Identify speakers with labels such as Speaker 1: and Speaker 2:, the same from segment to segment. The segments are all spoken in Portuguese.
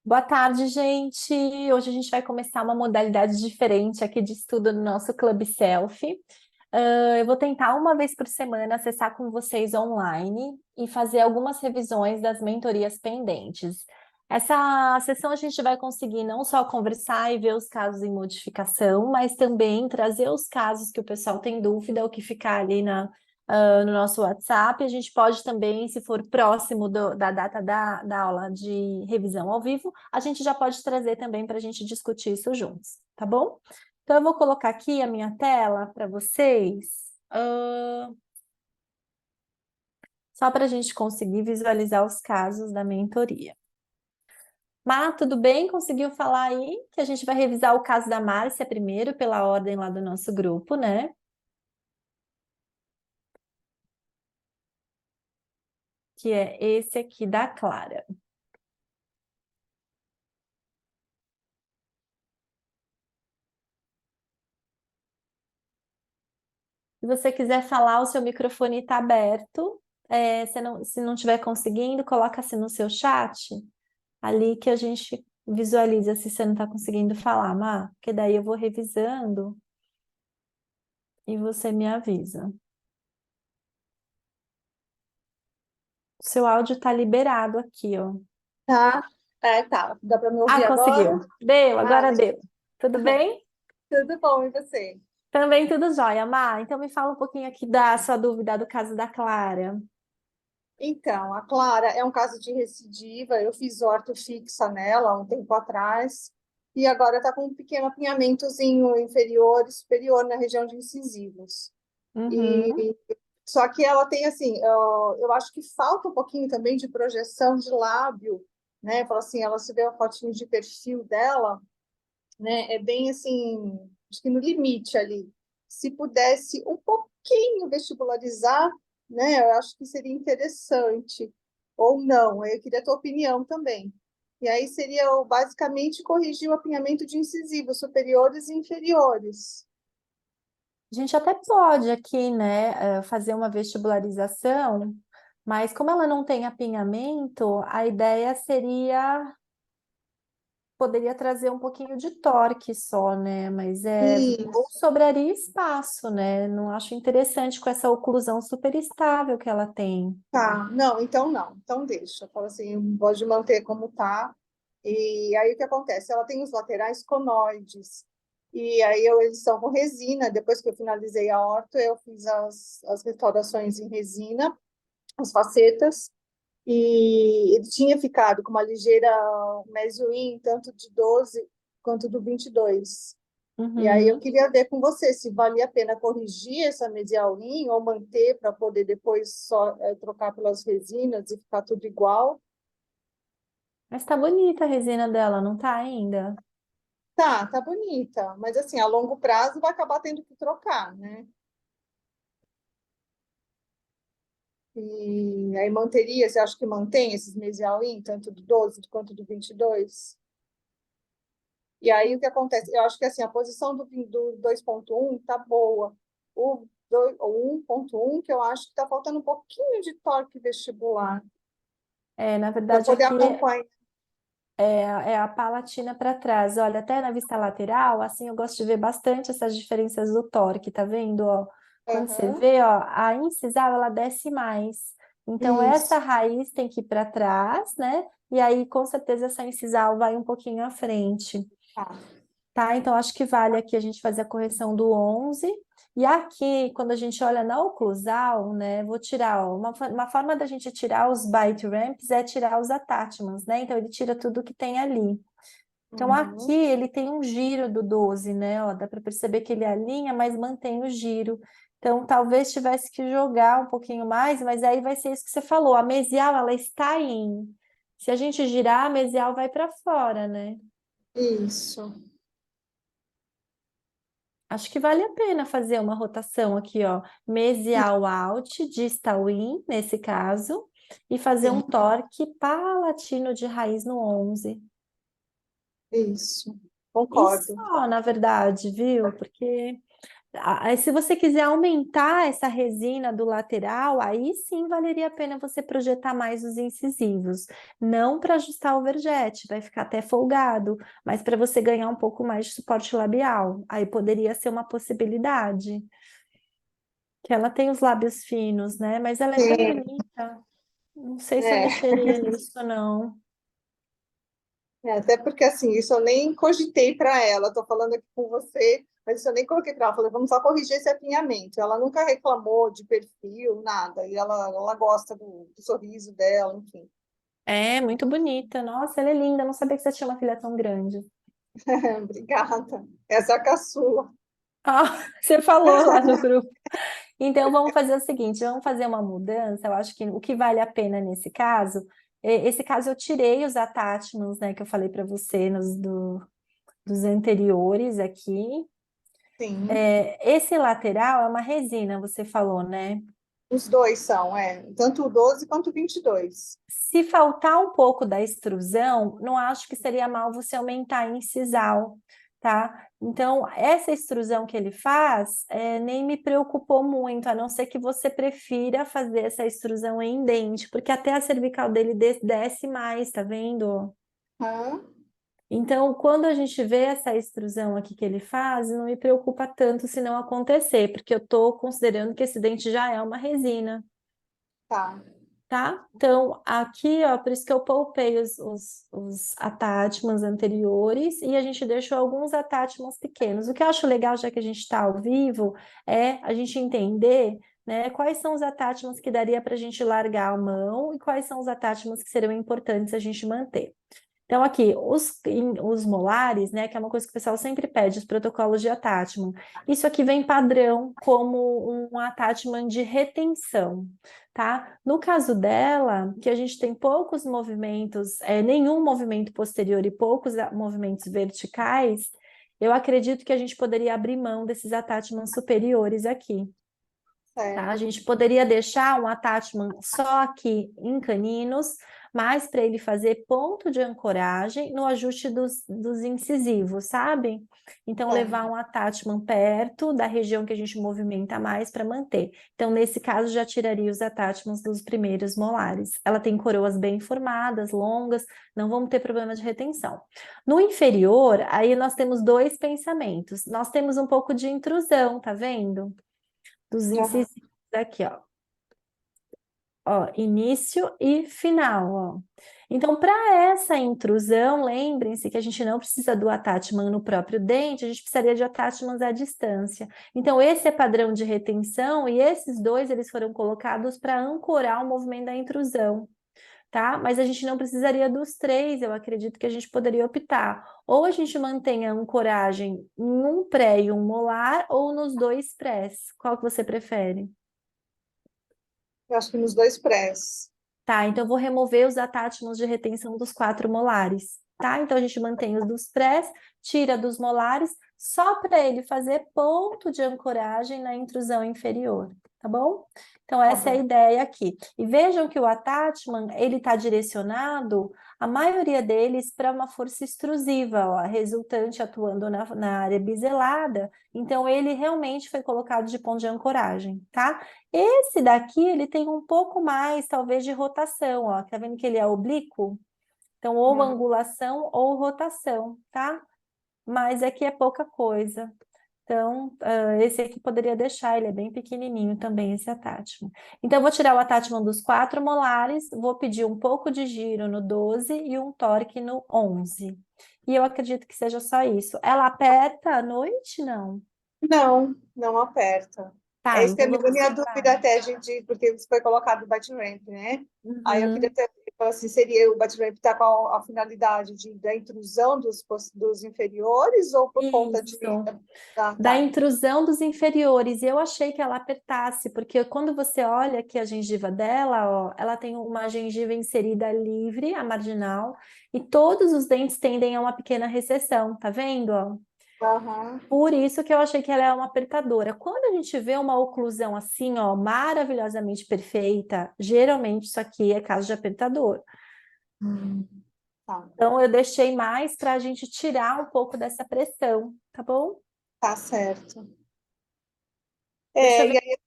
Speaker 1: Boa tarde, gente. Hoje a gente vai começar uma modalidade diferente aqui de estudo no nosso Clube Selfie. Eu vou tentar uma vez por semana acessar com vocês online e fazer algumas revisões das mentorias pendentes. Essa sessão a gente vai conseguir não só conversar e ver os casos em modificação, mas também trazer os casos que o pessoal tem dúvida ou que ficar ali no nosso WhatsApp. A gente pode também, se for próximo da data da aula de revisão ao vivo, a gente já pode trazer também para a gente discutir isso juntos, tá bom? Então, eu vou colocar aqui a minha tela para vocês, só para a gente conseguir visualizar os casos da mentoria. Má, tudo bem? Conseguiu falar aí que a gente vai revisar o caso da Márcia primeiro, pela ordem lá do nosso grupo, né? Que é esse aqui da Clara. Se você quiser falar, o seu microfone está aberto. Se não estiver conseguindo, coloca assim no seu chat, ali que a gente visualiza se você não está conseguindo falar, Má, porque daí eu vou revisando e você me avisa. O seu áudio está liberado aqui, ó.
Speaker 2: Tá, tá. Dá para me
Speaker 1: Ah,
Speaker 2: ouvir agora?
Speaker 1: conseguiu. Deu,
Speaker 2: Ah,
Speaker 1: agora deu. Tudo bem?
Speaker 2: tudo bom, e você?
Speaker 1: Também tudo jóia, Má. Então me fala um pouquinho aqui da sua dúvida do caso da Clara.
Speaker 2: Então, a Clara é um caso de recidiva. Eu fiz orto fixa nela há um tempo atrás e agora está com um pequeno apinhamentozinho inferior e superior na região de incisivos.
Speaker 1: Uhum.
Speaker 2: E só que ela tem assim, eu acho que falta um pouquinho também de projeção de lábio, né? Fala assim, ela se vê a fotinho de perfil dela, né? É bem assim, acho que no limite ali. Se pudesse um pouquinho vestibularizar, né? Eu acho que seria interessante. Ou não, eu queria a tua opinião também. E aí seria basicamente corrigir o apinhamento de incisivos superiores e inferiores.
Speaker 1: A gente até pode aqui, né, fazer uma vestibularização, mas como ela não tem apinhamento, a ideia seria, poderia trazer um pouquinho de torque só, né, mas ou
Speaker 2: Isso.
Speaker 1: sobraria espaço, né, não acho interessante com essa oclusão super estável que ela tem.
Speaker 2: Tá, não, então não, então deixa. Fala assim, pode manter como tá. E aí o que acontece? Ela tem os laterais conoides, e aí eles estão com resina. Depois que eu finalizei a orto, eu fiz as restaurações em resina, as facetas, e ele tinha ficado com uma ligeira mesoin, tanto de 12 quanto do 22. E aí eu
Speaker 1: Uhum.
Speaker 2: queria ver com você se valia a pena corrigir essa medial rim ou manter para poder depois só trocar pelas resinas e ficar tudo igual.
Speaker 1: Mas tá bonita a resina dela, não tá ainda?
Speaker 2: Tá bonita, mas assim, a longo prazo vai acabar tendo que trocar, né? E aí manteria, você acha que mantém esses mesial in, tanto do 12 quanto do 22? E aí o que acontece? Eu acho que assim, a posição do 2.1 tá boa. O 1.1, que eu acho que tá faltando um pouquinho de torque vestibular
Speaker 1: Na
Speaker 2: para
Speaker 1: verdade
Speaker 2: poder
Speaker 1: aqui
Speaker 2: acompanhar.
Speaker 1: é a palatina para trás. Olha, até na vista lateral, assim, eu gosto de ver bastante essas diferenças do torque, tá vendo? Ó, quando você
Speaker 2: Aham,
Speaker 1: vê, ó, a incisal ela desce mais. Então, essa
Speaker 2: isso.
Speaker 1: raiz tem que ir para trás, né? E aí, com certeza, essa incisal vai um pouquinho à frente.
Speaker 2: Tá.
Speaker 1: Tá, então acho que vale aqui a gente fazer a correção do 11. E aqui, quando a gente olha na oclusal, né, vou tirar, ó, uma forma da gente tirar os bite ramps é tirar os attachments, né? Então ele tira tudo que tem ali. Então aqui
Speaker 2: Uhum.
Speaker 1: ele tem um giro do 12, né? Ó, dá para perceber que ele alinha, mas mantém o giro. Então talvez tivesse que jogar um pouquinho mais, mas aí vai ser isso que você falou. A mesial, ela está em. Se a gente girar, a mesial vai para fora, né?
Speaker 2: Isso.
Speaker 1: Acho que vale a pena fazer uma rotação aqui, ó, mesial out, distal in, nesse caso, e fazer um
Speaker 2: Sim,
Speaker 1: torque palatino de raiz no 11.
Speaker 2: isso.
Speaker 1: E
Speaker 2: Concordo.
Speaker 1: só, na verdade, viu? Porque Se você quiser aumentar essa resina do lateral, aí sim valeria a pena você projetar mais os incisivos. Não para ajustar o vergete, vai ficar até folgado, mas para você ganhar um pouco mais de suporte labial. Aí poderia ser uma possibilidade. Que ela tem os lábios finos, né? Mas ela é tão
Speaker 2: Sim,
Speaker 1: bonita. Não sei se eu
Speaker 2: é.
Speaker 1: mexeria nisso, não.
Speaker 2: Até porque assim, isso eu nem cogitei para ela. Estou falando aqui com você, mas isso eu nem coloquei para ela. Falei, vamos só corrigir esse apinhamento. Ela nunca reclamou de perfil, nada. E ela gosta do sorriso dela, enfim.
Speaker 1: É, muito bonita. Nossa, ela é linda. Eu não sabia que você tinha uma filha tão grande.
Speaker 2: Obrigada. Essa é a caçula.
Speaker 1: Ah, você falou lá no grupo. Então, vamos fazer o seguinte, vamos fazer uma mudança. Eu acho que o que vale a pena nesse caso, esse caso eu tirei os attachments, né, que eu falei para você dos anteriores aqui.
Speaker 2: Sim,
Speaker 1: Esse lateral é uma resina, você falou, né?
Speaker 2: os dois são, tanto o 12 quanto o 22.
Speaker 1: Se faltar um pouco da extrusão, não acho que seria mal você aumentar em sisal, tá? Então, essa extrusão que ele faz, nem me preocupou muito, a não ser que você prefira fazer essa extrusão em dente, porque até a cervical dele desce mais, tá vendo?
Speaker 2: Hã?
Speaker 1: Então, quando a gente vê essa extrusão aqui que ele faz, não me preocupa tanto se não acontecer, porque eu estou considerando que esse dente já é uma resina.
Speaker 2: Tá.
Speaker 1: Tá? Então, aqui, ó, por isso que eu poupei os attachments anteriores e a gente deixou alguns attachments pequenos. O que eu acho legal, já que a gente está ao vivo, é a gente entender, né, quais são os attachments que daria para a gente largar a mão e quais são os attachments que seriam importantes a gente manter. Então, aqui, os molares, né, que é uma coisa que o pessoal sempre pede, os protocolos de attachment. Isso aqui vem padrão como um attachment de retenção, tá? No caso dela, que a gente tem poucos movimentos, nenhum movimento posterior e poucos movimentos verticais, eu acredito que a gente poderia abrir mão desses attachments superiores aqui. Tá? A
Speaker 2: Certo.
Speaker 1: gente poderia deixar um attachment só aqui em caninos, mas para ele fazer ponto de ancoragem no ajuste dos incisivos, sabe? Então, levar
Speaker 2: Certo.
Speaker 1: um attachment perto da região que a gente movimenta mais para manter. Então, nesse caso, já tiraria os attachments dos primeiros molares. Ela tem coroas bem formadas, longas, não vamos ter problema de retenção. No inferior, aí nós temos dois pensamentos. Nós temos um pouco de intrusão, tá vendo? Dos
Speaker 2: Aham.
Speaker 1: incisivos aqui, ó. Ó, início e final, ó. Então, para essa intrusão, lembrem-se que a gente não precisa do attachment no próprio dente, a gente precisaria de attachments à distância. Então, esse é padrão de retenção e esses dois eles foram colocados para ancorar o movimento da intrusão, tá? Mas a gente não precisaria dos três, eu acredito que a gente poderia optar. Ou a gente mantém a ancoragem em um pré e um molar, ou nos dois prés. Qual que você prefere?
Speaker 2: Eu acho que nos dois prés.
Speaker 1: Tá, então eu vou remover os attachments de retenção dos quatro molares, tá? Então a gente mantém os dos prés, tira dos molares, só para ele fazer ponto de ancoragem na intrusão inferior, tá bom? Então
Speaker 2: Tá
Speaker 1: essa é a
Speaker 2: bom.
Speaker 1: ideia aqui. E vejam que o attachment, ele está direcionado, a maioria deles, para uma força extrusiva, ó, resultante atuando na área biselada, então ele realmente foi colocado de ponto de ancoragem, tá? Esse daqui, ele tem um pouco mais, talvez, de rotação, ó. Tá vendo que ele é oblíquo? Então, ou
Speaker 2: Hum,
Speaker 1: angulação ou rotação, tá? Mas aqui é pouca coisa. Então, esse aqui poderia deixar, ele é bem pequenininho também, esse attachment. Então, eu vou tirar o attachment dos quatro molares, vou pedir um pouco de giro no 12 e um torque no 11. E eu acredito que seja só isso. Ela aperta à noite? Não.
Speaker 2: Não, não aperta. É
Speaker 1: Tá,
Speaker 2: isso que é
Speaker 1: então
Speaker 2: a
Speaker 1: vamos
Speaker 2: minha
Speaker 1: tentar.
Speaker 2: dúvida até, gente, porque você foi colocado o bate-ramp, né? Aí eu queria
Speaker 1: Uhum.
Speaker 2: ter, assim, seria o bate-ramp tá com a finalidade da intrusão dos inferiores ou por conta de...
Speaker 1: Isso.
Speaker 2: Ah,
Speaker 1: Da
Speaker 2: tá.
Speaker 1: intrusão dos inferiores. E eu achei que ela apertasse, porque quando você olha aqui a gengiva dela, ó, ela tem uma gengiva inserida livre, a marginal, e todos os dentes tendem a uma pequena recessão, tá vendo, ó?
Speaker 2: Aham.
Speaker 1: Por isso que eu achei que ela é uma apertadora. Quando a gente vê uma oclusão assim, ó, maravilhosamente perfeita, geralmente isso aqui é caso de apertador.
Speaker 2: Hum, tá.
Speaker 1: Então eu deixei mais para a gente tirar um pouco dessa pressão, tá bom?
Speaker 2: Tá certo.
Speaker 1: Deixa eu
Speaker 2: E
Speaker 1: ver.
Speaker 2: aí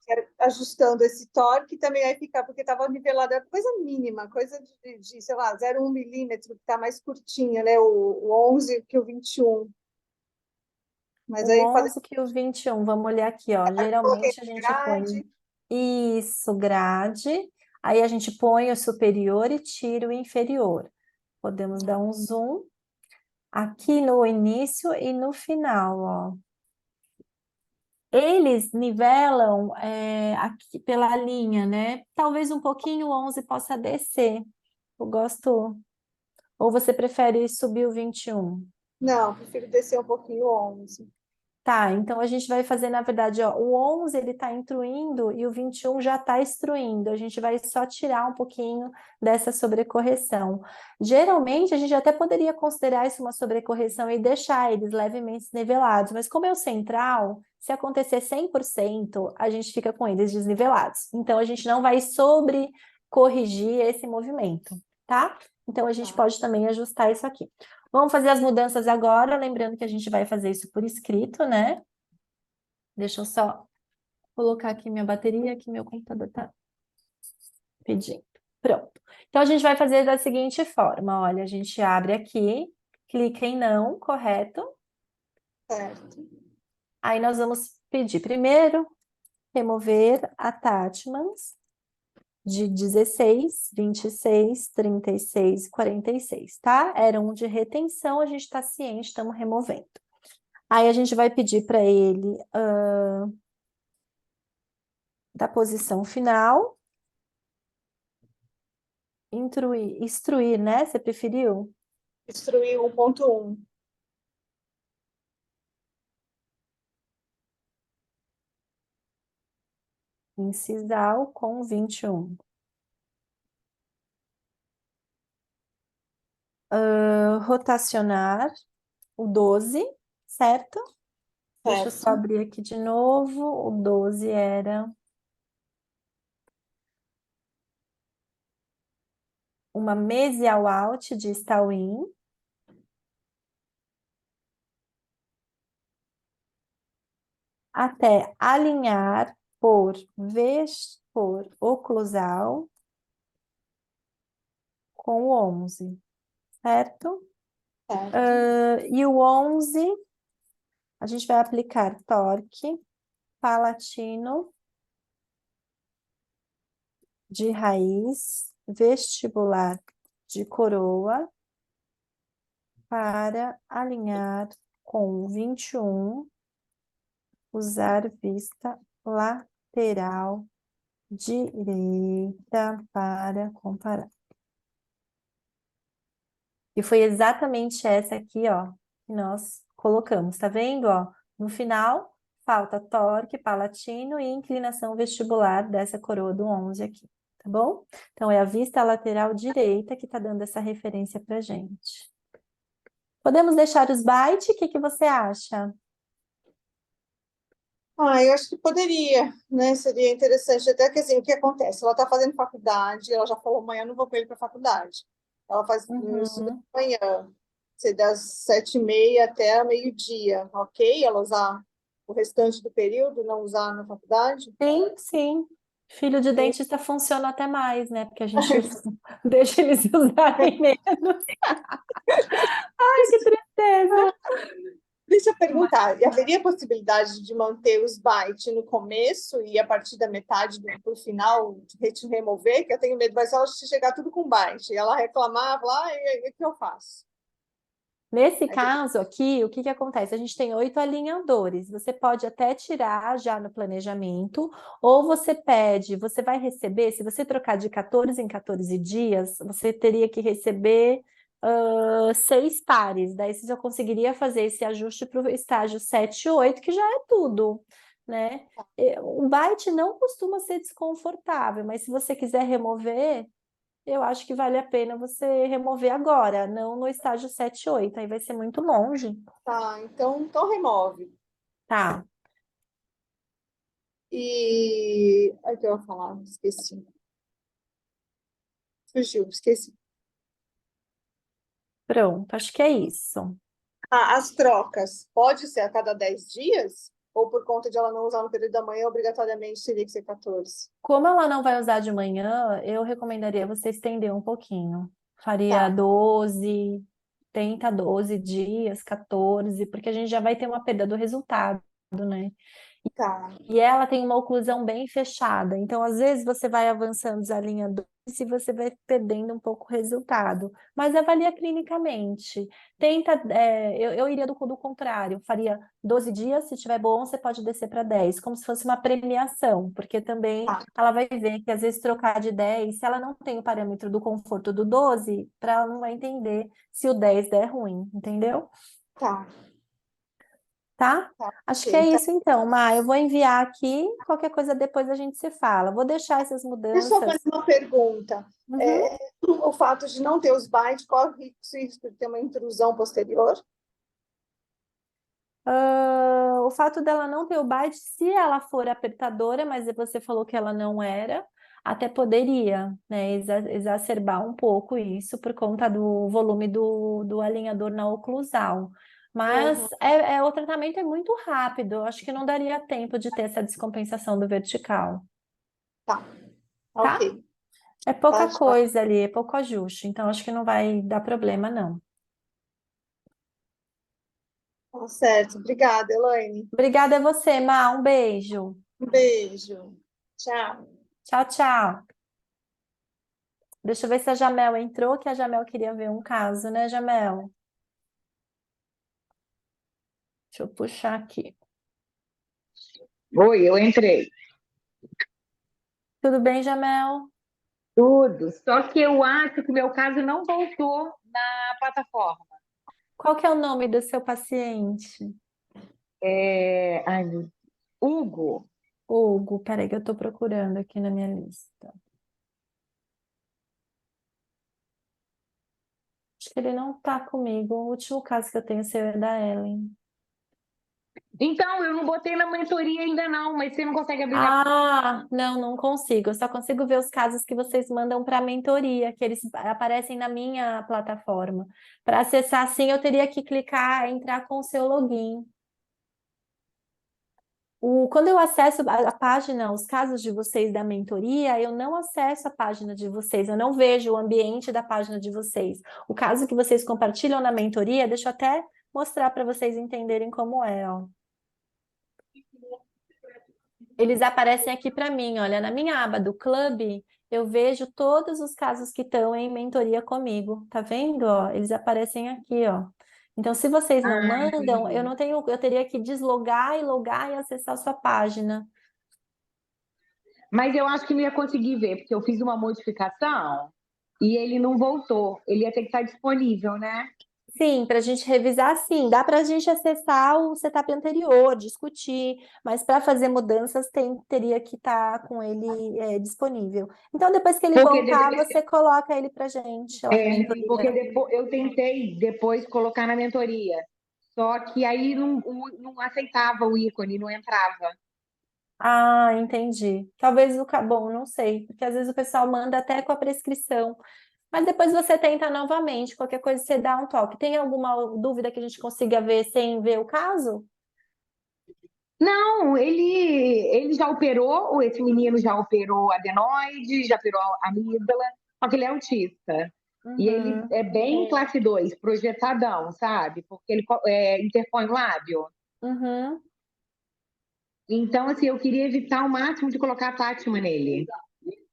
Speaker 2: ajustando esse torque também vai ficar, porque estava nivelado, é coisa mínima, coisa sei lá, 0,1 milímetro, que está mais curtinha, né? O 11 que o 21. Mas
Speaker 1: O
Speaker 2: aí falei,
Speaker 1: 11 que o 21, vamos olhar aqui, ó.
Speaker 2: coloquei
Speaker 1: Geralmente a
Speaker 2: na
Speaker 1: gente põe
Speaker 2: grade,
Speaker 1: isso, grade, aí a gente põe o superior e tira o inferior. Podemos dar um zoom aqui no início e no final, ó. Eles nivelam aqui pela linha, né? Talvez um pouquinho o 11 possa descer. Eu gosto. Ou você prefere subir o 21?
Speaker 2: não, prefiro descer um pouquinho o 11.
Speaker 1: Tá, então a gente vai fazer, na verdade, ó, o 11 ele está intruindo e o 21 já está extruindo. A gente vai só tirar um pouquinho dessa sobrecorreção. Geralmente, a gente até poderia considerar isso uma sobrecorreção e deixar eles levemente nivelados, mas como é o central, se acontecer 100%, a gente fica com eles desnivelados. Então, a gente não vai sobrecorrigir esse movimento, tá? Então, a gente
Speaker 2: Tá,
Speaker 1: pode também ajustar isso aqui. Vamos fazer as mudanças agora, lembrando que a gente vai fazer isso por escrito, né? Deixa eu só colocar aqui minha bateria, que meu computador tá pedindo. Pronto. Então a gente vai fazer da seguinte forma, olha, a gente abre aqui, clica em não, correto?
Speaker 2: certo,
Speaker 1: Aí nós vamos pedir primeiro remover attachments de 16, 26, 36 e 46, tá? Era um de retenção, a gente está ciente, estamos removendo. Aí a gente vai pedir para ele da posição final, instruir, né? Você preferiu?
Speaker 2: destruir 1,1.
Speaker 1: Incisal com 21. Rotacionar o 12, certo? Deixa eu só
Speaker 2: Certo,
Speaker 1: abrir aqui de novo. O 12 era uma mesial out de Stallin até alinhar por oclusal com o 11, certo?
Speaker 2: certo,
Speaker 1: E o 11, a gente vai aplicar torque palatino de raiz vestibular de coroa para alinhar com 21, usar vista lateral direita para comparar. E foi exatamente essa aqui, ó, que nós colocamos, tá vendo, ó? No final, falta torque palatino e inclinação vestibular dessa coroa do 11 aqui, tá bom? Então, é a vista lateral direita que tá dando essa referência pra gente. Podemos deixar os bytes? O que que você acha?
Speaker 2: eu acho que poderia, né? Seria interessante. Até que assim, o que acontece? Ela está fazendo faculdade, ela já falou, amanhã eu não vou com ele para a faculdade. Ela faz estudo de
Speaker 1: Uhum.
Speaker 2: manhã, ser das 7h30 até meio-dia, ok? Ela usar o restante do período, não usar na faculdade?
Speaker 1: Sim, sim. Filho de
Speaker 2: Sim.
Speaker 1: dentista funciona até mais, né? Porque a gente deixa eles usarem menos. Ai, que tristeza.
Speaker 2: Deixa eu perguntar, e haveria possibilidade de manter os bytes no começo e a partir da metade do final remover? Que eu tenho medo, vai ser ela chegar tudo com byte. E ela reclamar, falar, e o que eu faço?
Speaker 1: Nesse
Speaker 2: Aí tem que
Speaker 1: caso aqui, o que que acontece? A gente tem 8 alinhadores. Você pode até tirar já no planejamento, ou você pede, você vai receber, se você trocar de 14 em 14 dias, você teria que receber 6 pares. Daí você já conseguiria fazer esse ajuste para o estágio 7 e 8, que já é tudo, né? O byte não costuma ser desconfortável, mas se você quiser remover, eu acho que vale a pena você remover agora, não no estágio 7 e 8, aí vai ser muito longe.
Speaker 2: tá, então remove.
Speaker 1: Tá,
Speaker 2: E. Aí que eu ia falar, esqueci. Fugiu, esqueci.
Speaker 1: pronto, acho que é isso.
Speaker 2: Ah, as trocas. Pode ser a cada 10 dias? Ou por conta de ela não usar no período da manhã, obrigatoriamente teria que ser 14?
Speaker 1: Como ela não vai usar de manhã, eu recomendaria você estender um pouquinho. Faria
Speaker 2: Tá,
Speaker 1: 12, tenta 12 dias, 14, porque a gente já vai ter uma perda do resultado, né?
Speaker 2: tá,
Speaker 1: E ela tem uma oclusão bem fechada. Então, às vezes, você vai avançando desalinhador e você vai perdendo um pouco o resultado. Mas avalia clinicamente. Tenta, eu iria do contrário. Faria 12 dias, se tiver bom, você pode descer para 10, como se fosse uma premiação, porque também
Speaker 2: tá,
Speaker 1: ela vai ver que às vezes trocar de 10, se ela não tem o parâmetro do conforto do 12, para ela não vai entender se o 10 der ruim, entendeu?
Speaker 2: tá,
Speaker 1: Tá?
Speaker 2: tá,
Speaker 1: Acho que é
Speaker 2: ok. Tá.
Speaker 1: isso então, Má. Eu vou enviar aqui, qualquer coisa depois a gente se fala. Vou deixar essas
Speaker 2: Deixa eu só fazer
Speaker 1: mudanças.
Speaker 2: uma pergunta.
Speaker 1: Uhum.
Speaker 2: É, o fato de não ter os bytes corre o risco de ter uma intrusão posterior?
Speaker 1: O fato dela não ter o byte, se ela for apertadora, mas você falou que ela não era, até poderia, né, exacerbar um pouco isso por conta do volume do alinhador na oclusal.
Speaker 2: Uhum,
Speaker 1: Mas o tratamento é muito rápido, eu acho que não daria tempo de ter essa descompensação do vertical,
Speaker 2: tá,
Speaker 1: tá?
Speaker 2: ok.
Speaker 1: É
Speaker 2: Tá,
Speaker 1: pouca
Speaker 2: já.
Speaker 1: coisa ali, é pouco ajuste, então acho que não vai dar problema, não.
Speaker 2: Tá certo. Obrigada, Elaine.
Speaker 1: Obrigada a você, Má, um beijo.
Speaker 2: Um beijo. Tchau.
Speaker 1: Tchau, tchau. Deixa eu ver se a Jamel entrou, que a Jamel queria ver um caso, né, Jamel? Deixa eu puxar aqui.
Speaker 3: Oi, eu entrei.
Speaker 1: Tudo bem, Jamel?
Speaker 3: Tudo. Só que eu acho que o meu caso não voltou na plataforma.
Speaker 1: Qual que é o nome do seu paciente?
Speaker 3: Ai, Hugo.
Speaker 1: Hugo, peraí que eu tô procurando aqui na minha lista. Acho que ele não tá comigo. O último caso que eu tenho seu é da Ellen.
Speaker 3: Então, eu não botei na monitoria ainda não, mas você não consegue abrir na...
Speaker 1: Ah, não, não consigo. Eu só consigo ver os casos que vocês mandam para a mentoria, que eles aparecem na minha plataforma. Para acessar, sim, eu teria que clicar, entrar com o seu login. Quando eu acesso a página, os casos de vocês da mentoria, eu não acesso a página de vocês, eu não vejo o ambiente da página de vocês. O caso que vocês compartilham na mentoria, deixa eu até mostrar para vocês entenderem como é, ó. Eles aparecem aqui para mim, olha, na minha aba do clube, eu vejo todos os casos que estão em mentoria comigo, tá vendo? Ó, eles aparecem aqui, ó. Então, se vocês não
Speaker 3: Ah,
Speaker 1: mandam, eu
Speaker 3: entendi.
Speaker 1: não tenho, eu teria que deslogar e logar e acessar a sua página.
Speaker 3: Mas eu acho que não ia conseguir ver, porque eu fiz uma modificação e ele não voltou. Ele ia ter que estar disponível, né?
Speaker 1: Sim, para a gente revisar, sim, dá para a gente acessar o setup anterior, discutir, mas para fazer mudanças teria que estar com ele disponível. Então, depois que ele
Speaker 3: Porque
Speaker 1: voltar, você coloca ele para gente lá na
Speaker 3: Porque
Speaker 1: mentoria.
Speaker 3: depois, eu tentei depois colocar na mentoria, só que aí não aceitava o ícone, não entrava.
Speaker 1: Ah, entendi. Talvez bom, não sei, porque às vezes o pessoal manda até com a prescrição, mas depois você tenta novamente, qualquer coisa você dá um toque. Tem alguma dúvida que a gente consiga ver sem ver o caso?
Speaker 3: Não, ele já operou, esse menino já operou adenoide, já operou a amígdala, só que ele é autista. E ele
Speaker 1: Uhum,
Speaker 3: é bem classe 2, projetadão, sabe? Porque ele interpõe o lábio.
Speaker 1: uhum.
Speaker 3: Então, assim, eu queria evitar o máximo de colocar a Fátima nele.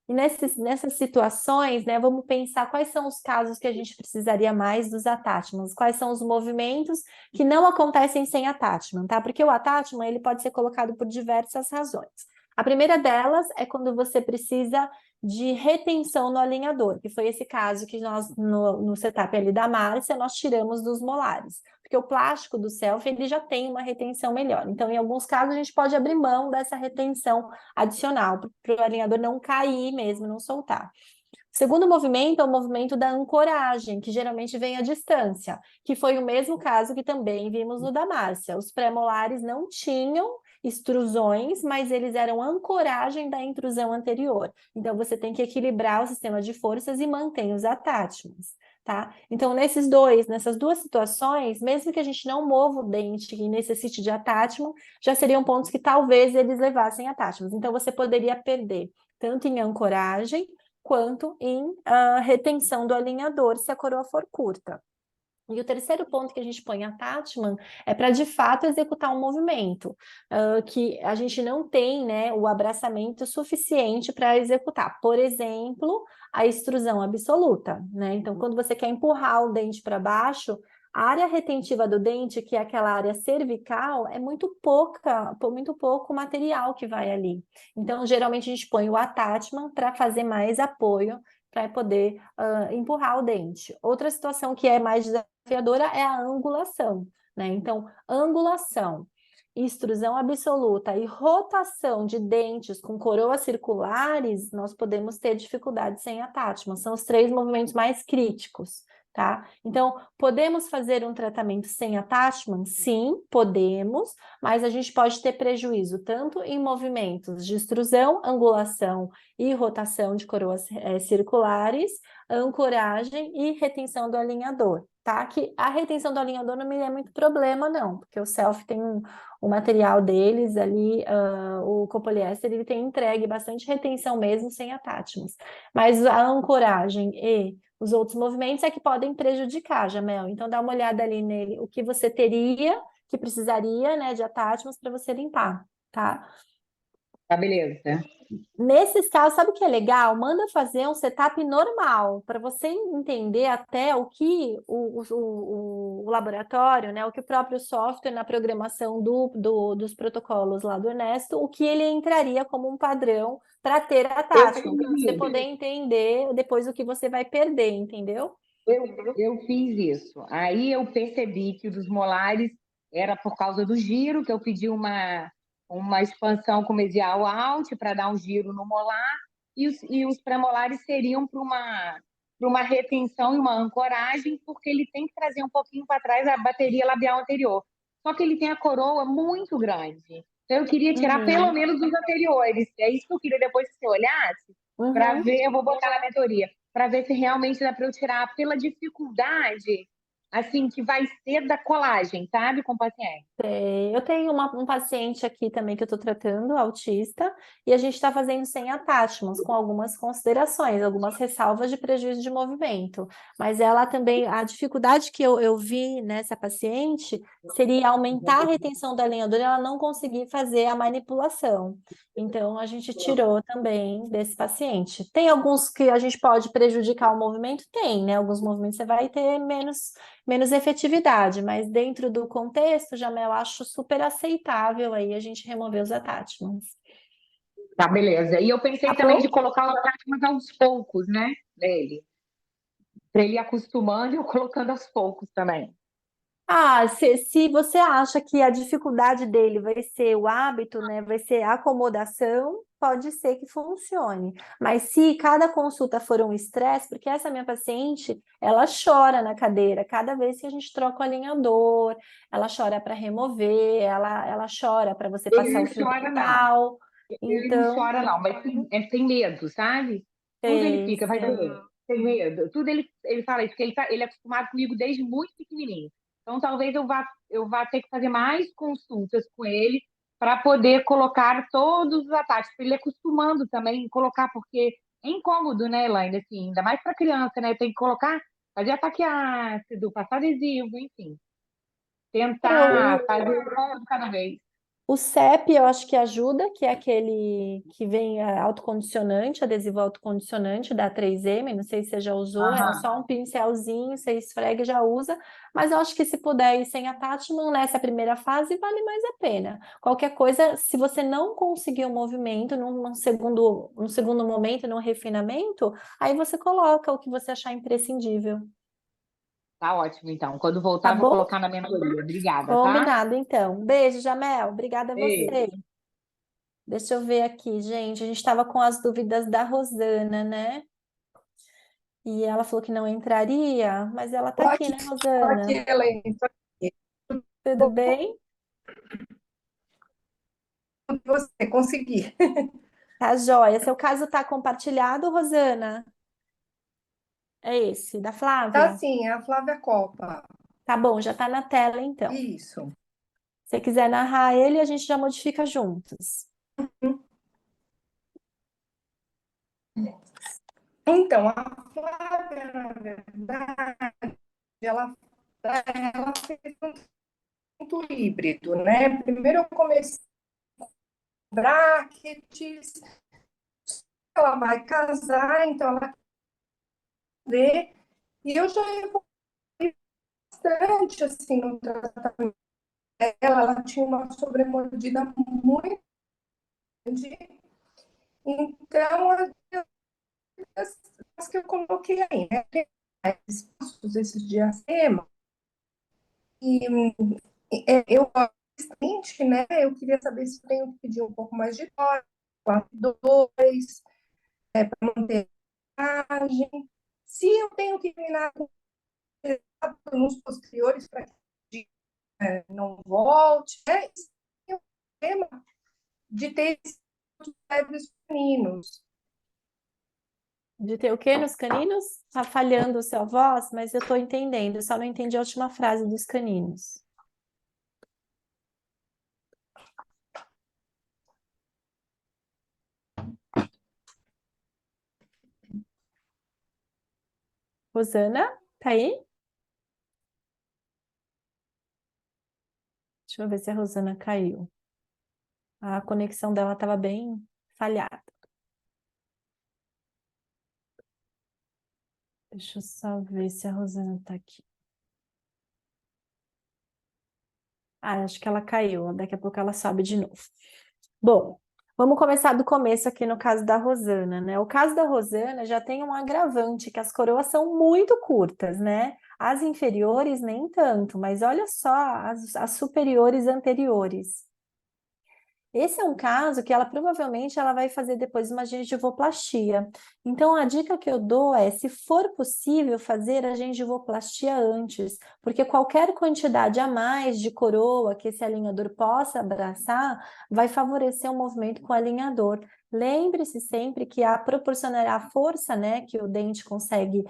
Speaker 1: E nessas situações, né, vamos pensar quais são os casos que a gente precisaria mais dos attachments, quais são os movimentos que não acontecem sem attachment, tá? Porque o attachment, ele pode ser colocado por diversas razões. A primeira delas é quando você precisa de retenção no alinhador, que foi esse caso que nós, no setup ali da Márcia, nós tiramos dos molares. Porque o plástico do selfie, ele já tem uma retenção melhor. Então, em alguns casos, a gente pode abrir mão dessa retenção adicional, para o alinhador não cair mesmo, não soltar. O segundo movimento é o movimento da ancoragem, que geralmente vem à distância, que foi o mesmo caso que também vimos no da Márcia. Os pré-molares não tinham extrusões, mas eles eram ancoragem da intrusão anterior. Então, você tem que equilibrar o sistema de forças e mantém os attachments. tá? Então, nessas duas situações, mesmo que a gente não mova o dente e necessite de attachment, já seriam pontos que talvez eles levassem attachments. Então, você poderia perder tanto em ancoragem quanto em retenção do alinhador, se a coroa for curta. E o terceiro ponto que a gente põe attachment é para de fato executar um movimento, que a gente não tem, né, o abraçamento suficiente para executar. Por exemplo, a extrusão absoluta, né? Então, quando você quer empurrar o dente para baixo, a área retentiva do dente, que é aquela área cervical, é muito muito pouco material que vai ali. Então, geralmente a gente põe o attachment para fazer mais apoio para poder empurrar o dente. Outra situação que é mais desafiadora é a angulação, né? Então, angulação, extrusão absoluta e rotação de dentes com coroas circulares, nós podemos ter dificuldade sem attachment. São os 3 movimentos mais críticos, tá? Então, podemos fazer um tratamento sem attachment? Sim, podemos, mas a gente pode ter prejuízo tanto em movimentos de extrusão, angulação e rotação de coroas circulares, ancoragem e retenção do alinhador, tá? Que a retenção do alinhador não me é muito problema, não, porque o Selfie tem o material deles ali, o copoliéster, ele tem entregue bastante retenção mesmo sem attachments. Mas a ancoragem e os outros movimentos é que podem prejudicar, Jamel. Então dá uma olhada ali nele, o que você teria, que precisaria, né, de attachments para você limpar, tá?
Speaker 3: Tá, beleza.
Speaker 1: Nesses casos, sabe o que é legal? Manda fazer um setup normal, para você entender até o que o laboratório, né, o que o próprio software na programação dos protocolos lá do Ernesto, o que ele entraria como um padrão para ter a taxa, para você poder entender depois o que você vai perder, entendeu?
Speaker 3: Eu fiz isso. Aí eu percebi que o dos molares era por causa do giro, que eu pedi uma expansão com mesial alt para dar um giro no molar, e os pré-molares seriam para uma retenção e uma ancoragem, porque ele tem que trazer um pouquinho para trás a bateria labial anterior. Só que ele tem a coroa muito grande. Então eu queria tirar pelo menos os anteriores. É isso que eu queria depois que você olhasse, para ver, eu vou botar na mentoria para ver se realmente dá para eu tirar pela dificuldade, assim, que vai ser da colagem, sabe, com o paciente.
Speaker 1: Eu tenho um paciente aqui também que eu estou tratando, autista, e a gente está fazendo sem attachments, com algumas considerações, algumas ressalvas de prejuízo de movimento. Mas ela também, a dificuldade que eu vi nessa paciente seria aumentar a retenção da lenhadura e ela não conseguir fazer a manipulação. Então, a gente tirou também desse paciente. Tem alguns que a gente pode prejudicar o movimento? Tem, né? Alguns movimentos você vai ter menos efetividade, mas dentro do contexto, Jamel, acho super aceitável aí a gente remover os attachments.
Speaker 3: Tá, beleza. E eu pensei
Speaker 1: Tá
Speaker 3: também
Speaker 1: bom?
Speaker 3: de colocar os attachments aos poucos, né, nele. Para ele ir acostumando e eu colocando aos poucos também.
Speaker 1: Se você acha que a dificuldade dele vai ser o hábito, né, vai ser a acomodação, pode ser que funcione. Mas se cada consulta for um estresse, porque essa minha paciente, ela chora na cadeira cada vez que a gente troca o alinhador, ela chora para remover, ela chora para você
Speaker 3: Ele
Speaker 1: passar o
Speaker 3: não
Speaker 1: fio
Speaker 3: chora, não.
Speaker 1: dental.
Speaker 3: Ele não
Speaker 1: Então,
Speaker 3: chora, não, mas tem medo, sabe? Tudo ele
Speaker 1: sei,
Speaker 3: fica, vai
Speaker 1: sei.
Speaker 3: doer. Tem medo. Tudo ele fala isso, porque ele é acostumado comigo desde muito pequenininho. Então, talvez eu vá ter que fazer mais consultas com ele para poder colocar todos os ataques, para ele acostumando também, colocar, porque é incômodo, né, Elaine? Assim, ainda mais para criança, né? Tem que colocar, fazer ataque ácido, passar adesivo, enfim. Tentar fazer um de cada vez.
Speaker 1: O CEP eu acho que ajuda, que é aquele que vem autocondicionante, adesivo autocondicionante da 3M, não sei se você já usou, é
Speaker 3: Aham.
Speaker 1: só um pincelzinho, você esfrega e já usa, mas eu acho que se puder ir sem attachment nessa primeira fase, vale mais a pena. Qualquer coisa, se você não conseguir um movimento num segundo momento, num refinamento, aí você coloca o que você achar imprescindível,
Speaker 3: Tá ótimo, então. Quando
Speaker 1: tá
Speaker 3: voltar, vou
Speaker 1: bom?
Speaker 3: colocar na mentoria. Obrigada, tá?
Speaker 1: Combinado, então. Beijo, Jamel. Obrigada a você.
Speaker 3: Beijo.
Speaker 1: Deixa eu ver aqui, gente. A gente estava com as dúvidas da Rosana, né? E ela falou que não entraria, mas ela tá aqui,
Speaker 2: Pode,
Speaker 1: né,
Speaker 2: pode,
Speaker 1: Rosana?
Speaker 2: Elaine, tô aqui.
Speaker 1: Tudo bem?
Speaker 2: Quando você conseguir.
Speaker 1: Tá joia. Seu caso tá compartilhado, Rosana? É esse, da
Speaker 4: Tá
Speaker 1: Flávia?
Speaker 4: sim, é a Flávia Copa.
Speaker 1: Tá bom, já tá na tela então.
Speaker 4: Isso.
Speaker 1: Se você quiser narrar ele, a gente já modifica juntos.
Speaker 4: Então, a Flávia, na verdade, ela fez muito híbrido, né? Primeiro eu comecei com brackets, ela vai casar, então ela vê, e eu já evolui bastante, assim, no tratamento dela, ela tinha uma sobremordida muito grande, então, as que eu coloquei aí, né? Espaços, esses diastemas, e eu, honestamente, né, eu queria saber se eu tenho que pedir um pouco mais de dose, 4,2, para manter a imagem, se eu tenho que eliminar nos posteriores para que não volte, né? Esse é o problema de ter esses leves fininos.
Speaker 1: De ter o quê nos caninos? Tá falhando a sua voz, mas eu tô entendendo, eu só não entendi a última frase dos caninos. Rosana, tá aí? Deixa eu ver se a Rosana caiu. A conexão dela estava bem falhada. Deixa eu só ver se a Rosana tá aqui. Ah, acho que ela caiu. Daqui a pouco ela sobe de novo. Bom, vamos começar do começo aqui no caso da Rosana, né? O caso da Rosana já tem um agravante, que as coroas são muito curtas, né? As inferiores nem tanto, mas olha só as superiores anteriores. Esse é um caso que ela provavelmente ela vai fazer depois uma gengivoplastia. Então, a dica que eu dou é, se for possível, fazer a gengivoplastia antes, porque qualquer quantidade a mais de coroa que esse alinhador possa abraçar vai favorecer o movimento com o alinhador. Lembre-se sempre que a proporcionar a força, né, que o dente consegue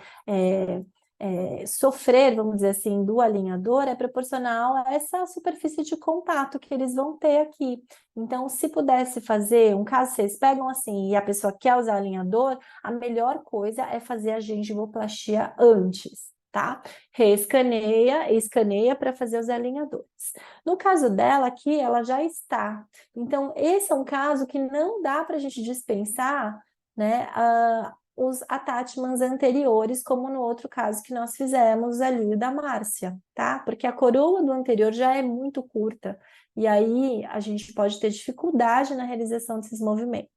Speaker 1: sofrer, vamos dizer assim, do alinhador é proporcional a essa superfície de contato que eles vão ter aqui. Então, se pudesse fazer, um caso vocês pegam assim e a pessoa quer usar alinhador, a melhor coisa é fazer a gengivoplastia antes, tá? Reescaneia, escaneia para fazer os alinhadores. No caso dela aqui, ela já está. Então, esse é um caso que não dá para a gente dispensar, né, os attachments anteriores, como no outro caso que nós fizemos ali da Márcia, tá? Porque a coroa do anterior já é muito curta, e aí a gente pode ter dificuldade na realização desses movimentos.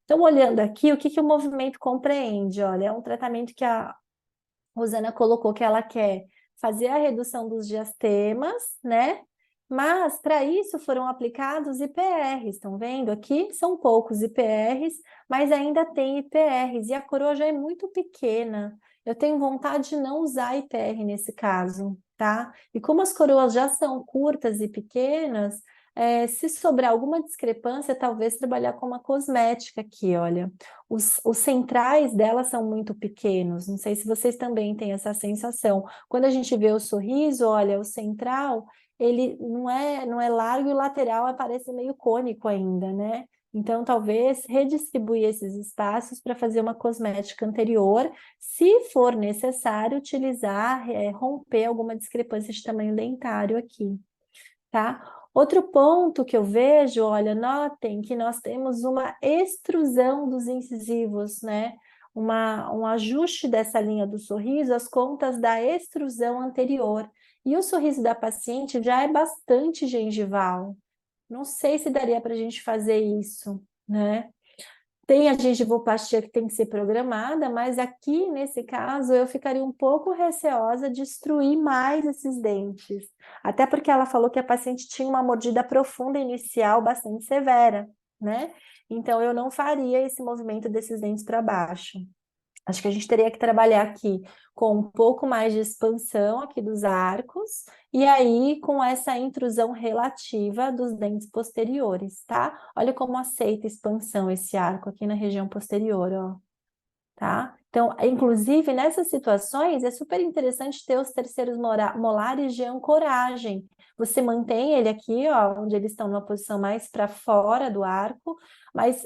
Speaker 1: Então, olhando aqui, o que que o movimento compreende? Olha, é um tratamento que a Rosana colocou que ela quer fazer a redução dos diastemas, né? Mas para isso foram aplicados IPRs, estão vendo aqui? São poucos IPRs, mas ainda tem IPRs, e a coroa já é muito pequena. Eu tenho vontade de não usar IPR nesse caso, tá? E como as coroas já são curtas e pequenas, se sobrar alguma discrepância, talvez trabalhar com uma cosmética aqui, olha. Os centrais dela são muito pequenos, não sei se vocês também têm essa sensação. Quando a gente vê o sorriso, olha, o central, ele não é largo e o lateral parece meio cônico ainda, né? Então, talvez redistribuir esses espaços para fazer uma cosmética anterior, se for necessário, utilizar, romper alguma discrepância de tamanho dentário aqui, tá? Outro ponto que eu vejo, olha, notem que nós temos uma extrusão dos incisivos, né? Um ajuste dessa linha do sorriso às contas da extrusão anterior. E o sorriso da paciente já é bastante gengival. Não sei se daria para a gente fazer isso, né? Tem a gengivoplastia que tem que ser programada, mas aqui, nesse caso, eu ficaria um pouco receosa de destruir mais esses dentes. Até porque ela falou que a paciente tinha uma mordida profunda inicial bastante severa, né? Então, eu não faria esse movimento desses dentes para baixo. Acho que a gente teria que trabalhar aqui com um pouco mais de expansão aqui dos arcos, e aí com essa intrusão relativa dos dentes posteriores, tá? Olha como aceita expansão esse arco aqui na região posterior, ó, tá? Então, inclusive, nessas situações, é super interessante ter os terceiros molares de ancoragem. Você mantém ele aqui, ó, onde eles estão numa posição mais para fora do arco, mas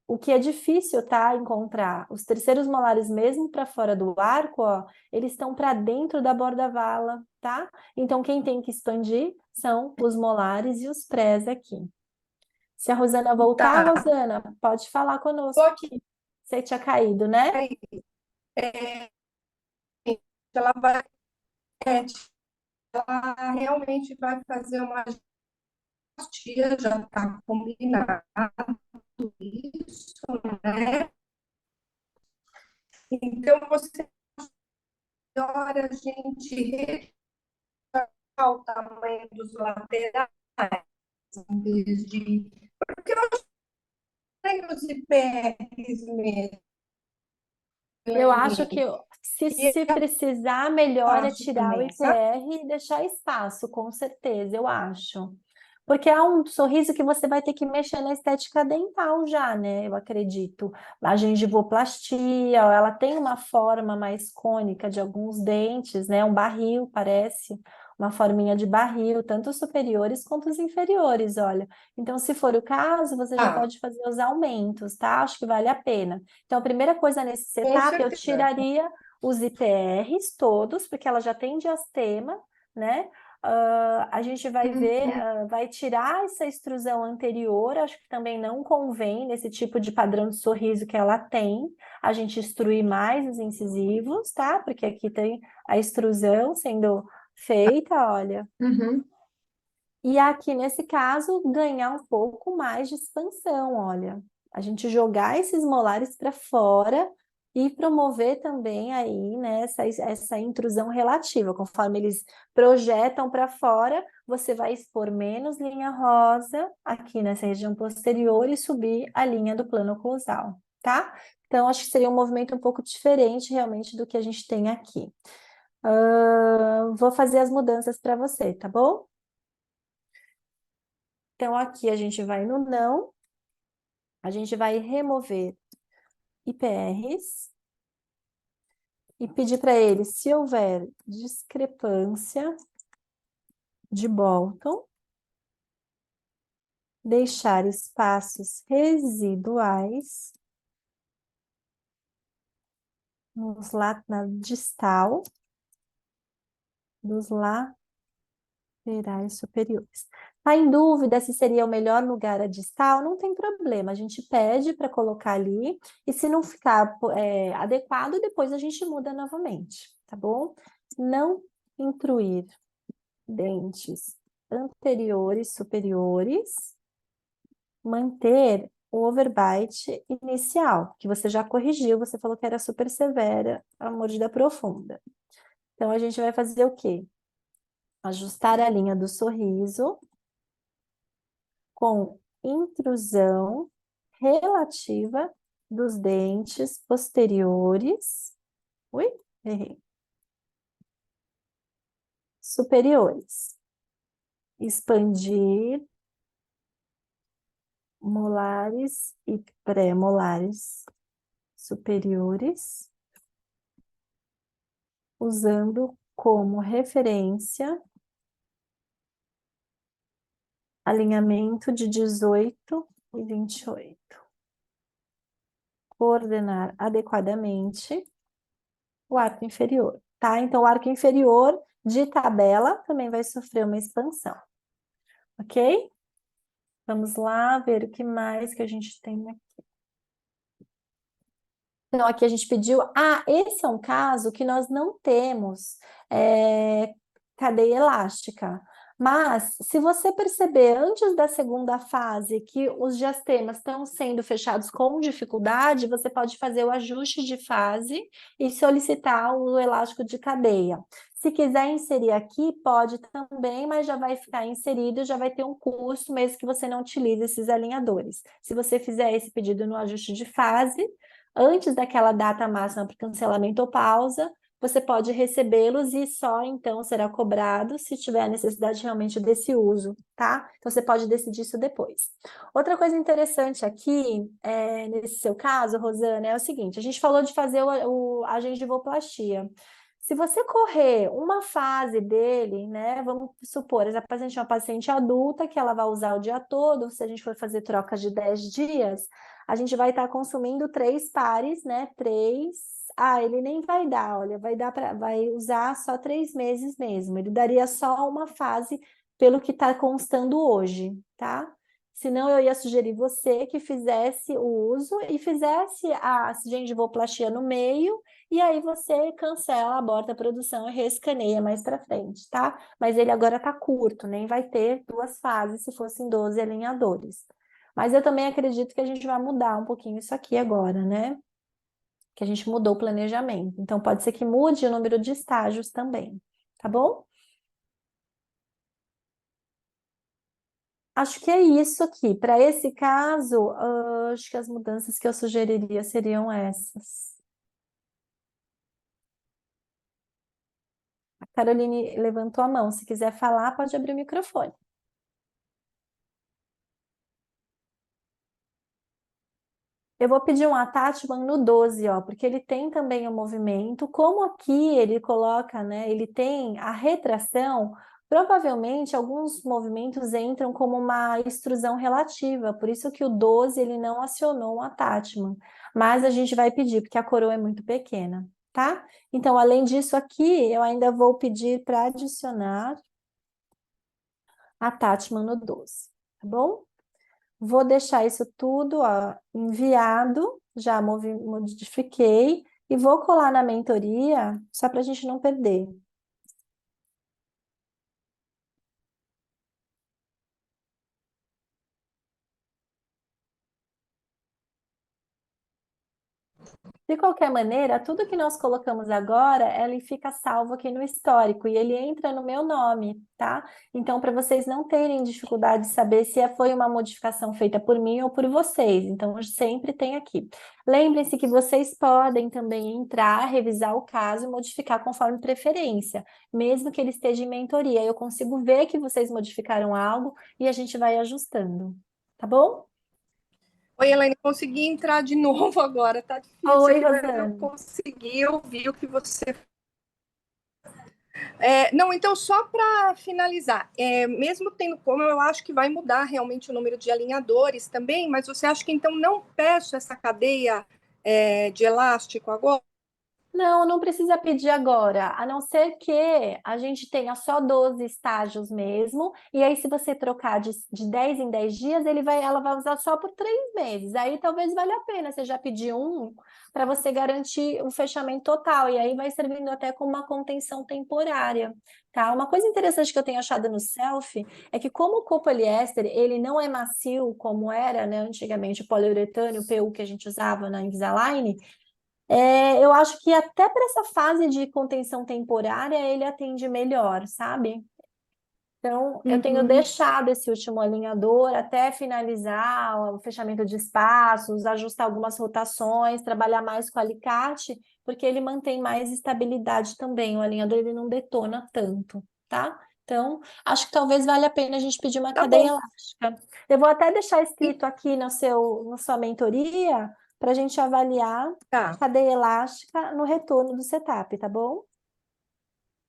Speaker 1: o que é difícil, tá, encontrar, os terceiros molares mesmo para fora do arco, ó, eles estão para dentro da borda-vala, tá? Então, quem tem que expandir são os molares e os prés aqui. Se a Rosana voltar,
Speaker 4: Tá.
Speaker 1: Rosana, pode falar
Speaker 4: Tô
Speaker 1: conosco.
Speaker 4: aqui.
Speaker 1: Você tinha caído, né?
Speaker 4: É, ela vai, é, ela realmente vai fazer uma tia, já está combinado isso, né? Então, você melhor a gente revisar o tamanho dos laterais, em vez de... Porque eu tenho os IPRs mesmo,
Speaker 1: Eu acho que
Speaker 4: e
Speaker 1: se precisar, melhor é
Speaker 4: faço
Speaker 1: tirar o
Speaker 4: também, sabe?
Speaker 1: IPR e deixar espaço, com certeza, eu acho. Porque é um sorriso que você vai ter que mexer na estética dental já, né? Eu acredito. A gengivoplastia, ela tem uma forma mais cônica de alguns dentes, né? Um barril, parece, uma forminha de barril, tanto os superiores quanto os inferiores, olha. Então, se for o caso, você já
Speaker 4: Ah,
Speaker 1: pode fazer os aumentos, tá? Acho que vale a pena. Então, a primeira coisa nesse
Speaker 4: com
Speaker 1: setup, eu
Speaker 4: certeza.
Speaker 1: tiraria os IPRs todos, porque ela já tem diastema, né? A gente vai ver,
Speaker 4: Uhum.
Speaker 1: vai tirar essa extrusão anterior, acho que também não convém nesse tipo de padrão de sorriso que ela tem, a gente extruir mais os incisivos, tá? Porque aqui tem a extrusão sendo feita, olha.
Speaker 4: Uhum.
Speaker 1: E aqui, nesse caso, ganhar um pouco mais de expansão, olha. A gente jogar esses molares para fora e promover também aí, né, essa intrusão relativa. Conforme eles projetam para fora, você vai expor menos linha rosa aqui nessa região posterior e subir a linha do plano oclusal, tá? Então, acho que seria um movimento um pouco diferente realmente do que a gente tem aqui. Vou fazer as mudanças para você, tá bom? Então, aqui a gente vai no não, a gente vai remover IPRs e pedir para ele, se houver discrepância de Bolton, deixar espaços residuais na distal dos laterais superiores. Está em dúvida se seria o melhor lugar a distal? Não tem problema, a gente pede para colocar ali, e se não ficar adequado, depois a gente muda novamente, tá bom? Não intruir dentes anteriores, superiores, manter o overbite inicial, que você já corrigiu, você falou que era super severa, a mordida profunda. Então, a gente vai fazer o quê? Ajustar a linha do sorriso com intrusão relativa dos dentes posteriores. Ui, errei. Superiores. Expandir molares e pré-molares superiores, usando como referência alinhamento de 18 e 28. Coordenar adequadamente o arco inferior, tá? Então, o arco inferior de tabela também vai sofrer uma expansão, ok? Vamos lá ver o que mais que a gente tem aqui. Então, aqui a gente pediu... esse é um caso que nós não temos cadeia elástica. Mas, se você perceber antes da segunda fase que os diastemas estão sendo fechados com dificuldade, você pode fazer o ajuste de fase e solicitar o elástico de cadeia. Se quiser inserir aqui, pode também, mas já vai ficar inserido, já vai ter um custo, mesmo que você não utilize esses alinhadores. Se você fizer esse pedido no ajuste de fase, antes daquela data máxima para cancelamento ou pausa, você pode recebê-los e só então será cobrado se tiver a necessidade realmente desse uso, tá? Então você pode decidir isso depois. Outra coisa interessante aqui, nesse seu caso, Rosana, é o seguinte: a gente falou de fazer a gengivoplastia. Se você correr uma fase dele, né? Vamos supor, essa paciente é uma paciente adulta que ela vai usar o dia todo, se a gente for fazer trocas de 10 dias, a gente vai estar consumindo 3 pares, né? 3. Ah, ele nem vai dar, olha, vai usar só 3 meses mesmo. Ele daria só uma fase pelo que está constando hoje, tá? Senão eu ia sugerir você que fizesse o uso e fizesse a gengivoplastia no meio, e aí você cancela, aborta a produção e reescaneia mais para frente, tá? Mas ele agora está curto, nem vai ter 2 fases se fossem 12 alinhadores. Mas eu também acredito que a gente vai mudar um pouquinho isso aqui agora, né? Que a gente mudou o planejamento. Então, pode ser que mude o número de estágios também, tá bom? Acho que é isso aqui. Para esse caso, acho que as mudanças que eu sugeriria seriam essas. A Caroline levantou a mão. Se quiser falar, pode abrir o microfone. Eu vou pedir um attachment no 12, ó, porque ele tem também o movimento. Como aqui ele coloca, né? Ele tem a retração. Provavelmente alguns movimentos entram como uma extrusão relativa, por isso que o 12 ele não acionou um attachment. Mas a gente vai pedir, porque a coroa é muito pequena, tá? Então, além disso aqui, eu ainda vou pedir para adicionar attachment no 12, tá bom? Vou deixar isso tudo, ó, enviado, já modifiquei, e vou colar na mentoria, só para a gente não perder. De qualquer maneira, tudo que nós colocamos agora, ele fica salvo aqui no histórico e ele entra no meu nome, tá? Então, para vocês não terem dificuldade de saber se foi uma modificação feita por mim ou por vocês, então sempre tem aqui. Lembrem-se que vocês podem também entrar, revisar o caso e modificar conforme preferência, mesmo que ele esteja em mentoria. Eu consigo ver que vocês modificaram algo e a gente vai ajustando, tá bom?
Speaker 4: Oi, Elaine, consegui entrar de novo agora. Tá difícil
Speaker 1: Oi,
Speaker 4: aqui, mas eu
Speaker 1: Rosana.
Speaker 4: consegui ouvir o que você. Não, então, só para finalizar, mesmo tendo como, eu acho que vai mudar realmente o número de alinhadores também, mas você acha que então não peço essa cadeia de elástico agora?
Speaker 1: Não, não precisa pedir agora, a não ser que a gente tenha só 12 estágios mesmo, e aí se você trocar de 10 em 10 dias, ela vai usar só por 3 meses. Aí talvez valha a pena você já pedir um para você garantir o fechamento total, e aí vai servindo até como uma contenção temporária, tá? Uma coisa interessante que eu tenho achado no Selfie é que como o copoliéster, ele não é macio como era, né, antigamente o poliuretano, o PU que a gente usava na Invisalign, eu acho que até para essa fase de contenção temporária ele atende melhor, sabe? Então, eu tenho
Speaker 4: Uhum.
Speaker 1: deixado esse último alinhador até finalizar o fechamento de espaços, ajustar algumas rotações, trabalhar mais com o alicate, porque ele mantém mais estabilidade também. O alinhador ele não detona tanto, tá? Então, acho que talvez valha a pena a gente pedir uma
Speaker 4: Tá
Speaker 1: cadeia
Speaker 4: bom.
Speaker 1: elástica. Eu vou até deixar escrito aqui na sua mentoria para a gente avaliar
Speaker 4: Tá.
Speaker 1: cadeia elástica no retorno do setup, tá bom?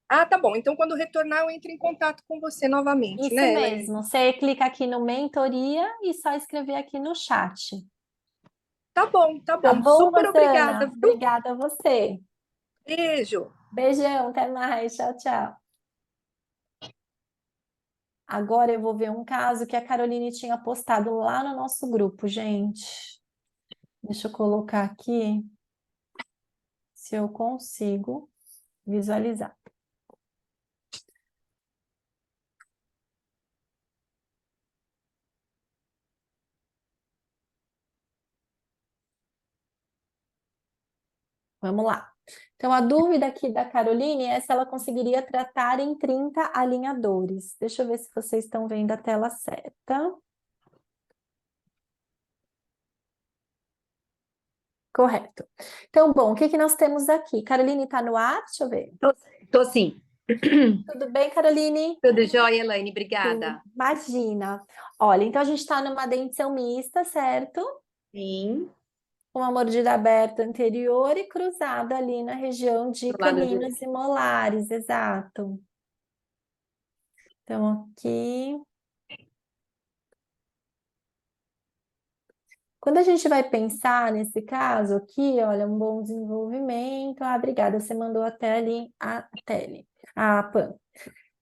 Speaker 4: Ah, tá bom. Então, quando retornar, eu entro em contato com você novamente,
Speaker 1: Isso
Speaker 4: né,
Speaker 1: mesmo.
Speaker 4: Elaine?
Speaker 1: Você clica aqui no mentoria e só escrever aqui no chat.
Speaker 4: Tá bom, tá
Speaker 1: Tá
Speaker 4: bom.
Speaker 1: bom,
Speaker 4: Super obrigada,
Speaker 1: Rosana?
Speaker 4: viu?
Speaker 1: Obrigada a você.
Speaker 4: Beijo.
Speaker 1: Beijão, até mais. Tchau, tchau. Agora eu vou ver um caso que a Caroline tinha postado lá no nosso grupo, gente. Deixa eu colocar aqui se eu consigo visualizar. Vamos lá. Então, a dúvida aqui da Caroline é se ela conseguiria tratar em 30 alinhadores. Deixa eu ver se vocês estão vendo a tela certa. Correto. Então, bom, o que que nós temos aqui? Caroline está no ar? Deixa eu ver.
Speaker 5: Tô sim.
Speaker 1: Tudo bem, Caroline?
Speaker 5: Tudo jóia, Elaine?
Speaker 1: Tudo.
Speaker 5: Obrigada.
Speaker 1: Imagina. Olha, então a gente está numa dentição mista, certo?
Speaker 5: Sim,
Speaker 1: Uma mordida aberta anterior e cruzada ali na região de
Speaker 5: do lado
Speaker 1: caninos
Speaker 5: direito.
Speaker 1: e molares, exato. Então, aqui. Quando a gente vai pensar nesse caso aqui, olha, um bom desenvolvimento. Ah, obrigada, você mandou até ali a tele, a PAN.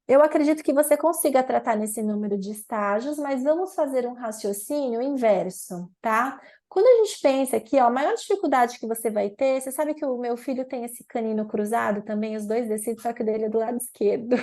Speaker 1: Eu acredito que você consiga tratar nesse número de estágios, mas vamos fazer um raciocínio inverso, tá? Quando a gente pensa aqui, ó, a maior dificuldade que você vai ter, você sabe que o meu filho tem esse canino cruzado também, os dois decidem, só que o dele é do lado esquerdo.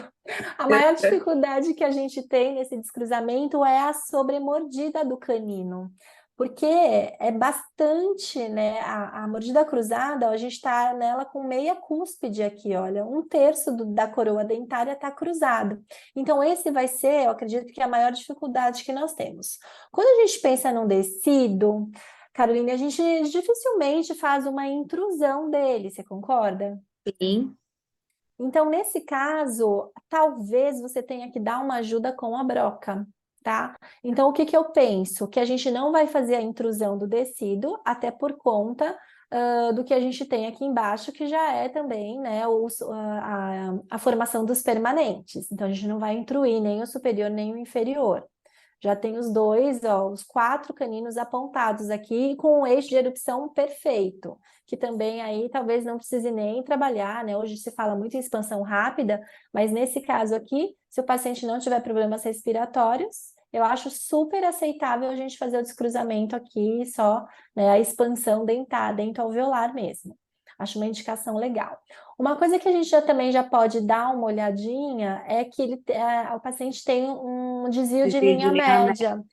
Speaker 1: A maior dificuldade que a gente tem nesse descruzamento é a sobremordida do canino. Porque é bastante, né? A mordida cruzada, ó, a gente está nela com meia cúspide aqui, olha, um terço da coroa dentária está cruzado. Então, esse vai ser, eu acredito que é a maior dificuldade que nós temos. Quando a gente pensa num descido, Caroline, a gente dificilmente faz uma intrusão dele, você concorda?
Speaker 5: Sim,
Speaker 1: Então, nesse caso, talvez você tenha que dar uma ajuda com a broca, tá? Então, o que que eu penso? Que a gente não vai fazer a intrusão do tecido, até por conta do que a gente tem aqui embaixo, que já é também, né, a formação dos permanentes. Então, a gente não vai intruir nem o superior nem o inferior. Já tem os dois, ó, os 4 caninos apontados aqui com o eixo de erupção perfeito, que também aí talvez não precise nem trabalhar, né? Hoje se fala muito em expansão rápida, mas nesse caso aqui, se o paciente não tiver problemas respiratórios, eu acho super aceitável a gente fazer o descruzamento aqui, só, né, a expansão dentária, dento-alveolar mesmo. Acho uma indicação legal. Uma coisa que a gente também já pode dar uma olhadinha é que o paciente tem um desvio de
Speaker 5: desvio de
Speaker 1: linha
Speaker 5: linha média.
Speaker 1: média,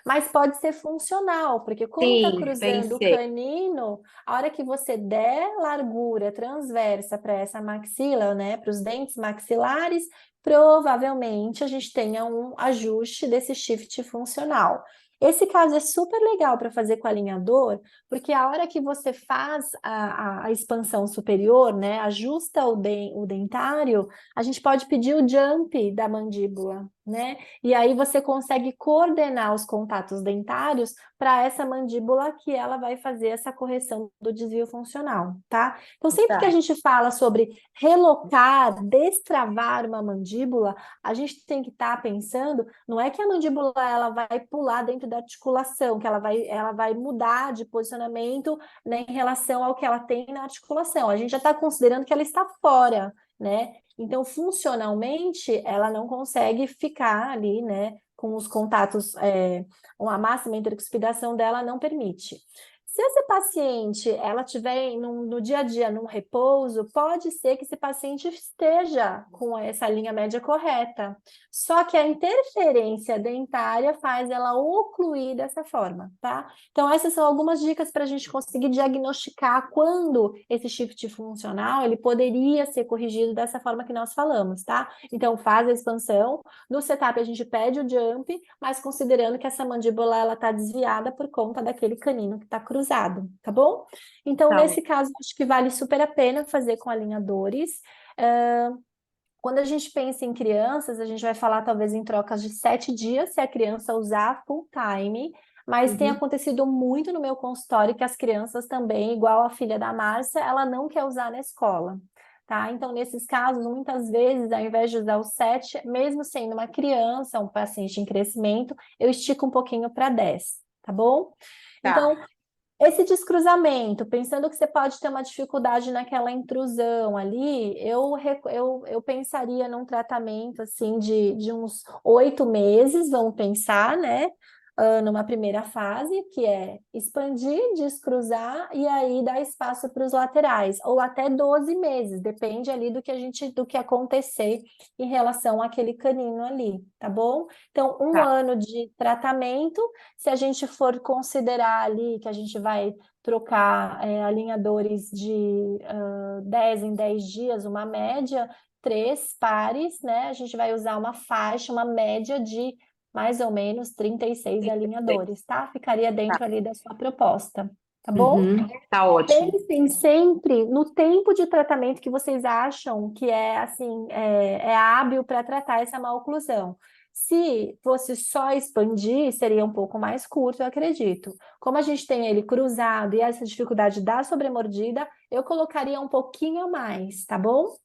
Speaker 1: mas pode ser funcional, porque como está
Speaker 5: Sim,
Speaker 1: cruzando o
Speaker 5: pensei.
Speaker 1: canino, a hora que você der largura transversa para essa maxila, né, para os dentes maxilares, provavelmente a gente tenha um ajuste desse shift funcional. Esse caso é super legal para fazer com alinhador, porque a hora que você faz a expansão superior, né, ajusta o dentário, a gente pode pedir o jump da mandíbula, né? E aí você consegue coordenar os contatos dentários para essa mandíbula que ela vai fazer essa correção do desvio funcional, tá? Então, sempre que a
Speaker 5: Tá.
Speaker 1: gente fala sobre relocar, destravar uma mandíbula, a gente tem que estar pensando, não é que a mandíbula ela vai pular dentro da articulação, que ela vai mudar de posicionamento, né, em relação ao que ela tem na articulação. A gente já está considerando que ela está fora, né? Então, funcionalmente, ela não consegue ficar ali, né, com os contatos, a máxima intercuspidação dela não permite. Se essa paciente, ela tiver no dia a dia, num repouso, pode ser que esse paciente esteja com essa linha média correta. Só que a interferência dentária faz ela ocluir dessa forma, tá? Então, essas são algumas dicas para a gente conseguir diagnosticar quando esse shift funcional, ele poderia ser corrigido dessa forma que nós falamos, tá? Então, faz a expansão. No setup, a gente pede o jump, mas considerando que essa mandíbula, ela está desviada por conta daquele canino que está cruzado, tá bom? Então,
Speaker 5: Tá.
Speaker 1: nesse caso, acho que vale super a pena fazer com alinhadores. Quando a gente pensa em crianças, a gente vai falar talvez em trocas de 7 dias, se a criança usar full time, mas tem
Speaker 5: Uhum.
Speaker 1: acontecido muito no meu consultório que as crianças também, igual a filha da Márcia, ela não quer usar na escola. Tá? Então, nesses casos, muitas vezes, ao invés de usar o 7, mesmo sendo uma criança, um paciente em crescimento, eu estico um pouquinho para 10, tá bom?
Speaker 5: Tá.
Speaker 1: Então, esse descruzamento, pensando que você pode ter uma dificuldade naquela intrusão ali, eu pensaria num tratamento assim de uns 8 meses, vamos pensar, né? Numa primeira fase, que é expandir, descruzar e aí dar espaço para os laterais, ou até 12 meses, depende ali do que acontecer em relação àquele canino ali, tá bom? Então, um
Speaker 5: Tá.
Speaker 1: ano de tratamento, se a gente for considerar ali que a gente vai trocar alinhadores de 10 em 10 dias, uma média, 3 pares, né? A gente vai usar uma faixa, uma média de mais ou menos 36 alinhadores, tá? Ficaria
Speaker 5: Tá.
Speaker 1: dentro ali da sua proposta, tá bom?
Speaker 5: Tá ótimo.
Speaker 1: Pensem sempre no tempo de tratamento que vocês acham que é assim é hábil para tratar essa maloclusão. Se fosse só expandir, seria um pouco mais curto, eu acredito. Como a gente tem ele cruzado e essa dificuldade da sobremordida, eu colocaria um pouquinho a mais, tá bom?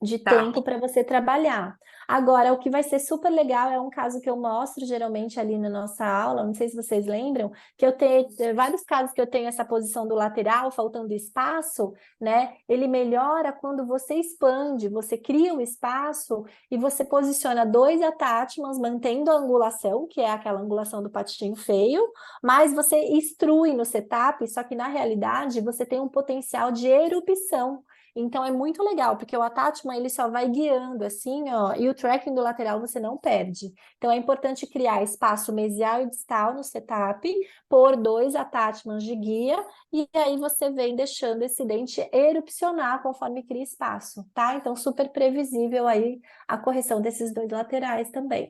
Speaker 1: De
Speaker 5: Tá.
Speaker 1: tempo para você trabalhar. Agora, o que vai ser super legal é um caso que eu mostro geralmente ali na nossa aula, não sei se vocês lembram, que eu tenho vários casos que eu tenho essa posição do lateral, faltando espaço, né? Ele melhora quando você expande, você cria um espaço e você posiciona dois attachments, mantendo a angulação, que é aquela angulação do patinho feio, mas você instrui no setup, só que na realidade você tem um potencial de erupção. Então é muito legal, porque o attachment ele só vai guiando assim, ó, e o tracking do lateral você não perde. Então é importante criar espaço mesial e distal no setup, por dois attachments de guia, e aí você vem deixando esse dente erupcionar conforme cria espaço, tá? Então super previsível aí a correção desses dois laterais também.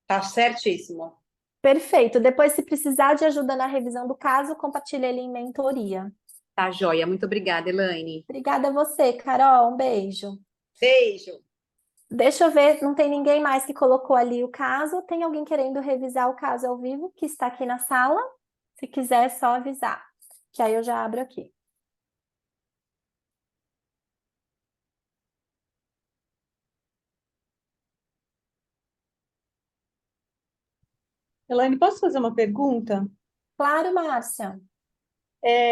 Speaker 5: Tá certíssimo.
Speaker 1: Perfeito. Depois, se precisar de ajuda na revisão do caso, compartilhe ele em mentoria.
Speaker 5: Tá joia. Muito obrigada, Elaine.
Speaker 1: Obrigada a você, Carol. Um beijo.
Speaker 5: Beijo.
Speaker 1: Deixa eu ver, não tem ninguém mais que colocou ali o caso. Tem alguém querendo revisar o caso ao vivo que está aqui na sala? Se quiser, é só avisar, que aí eu já abro aqui.
Speaker 2: Elaine, posso fazer uma pergunta?
Speaker 1: Claro, Márcia.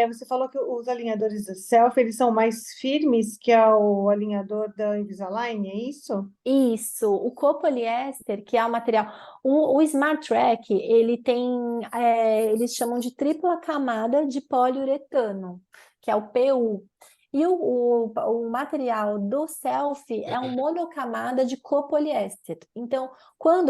Speaker 2: Você falou que os alinhadores da Selfie, eles são mais firmes que o alinhador da Invisalign, é isso?
Speaker 1: Isso, o copoliéster, que é o material. O Smart Track, ele tem, eles chamam de tripla camada de poliuretano, que é o PU. E o material do Selfie é um monocamada de copoliéster. Então,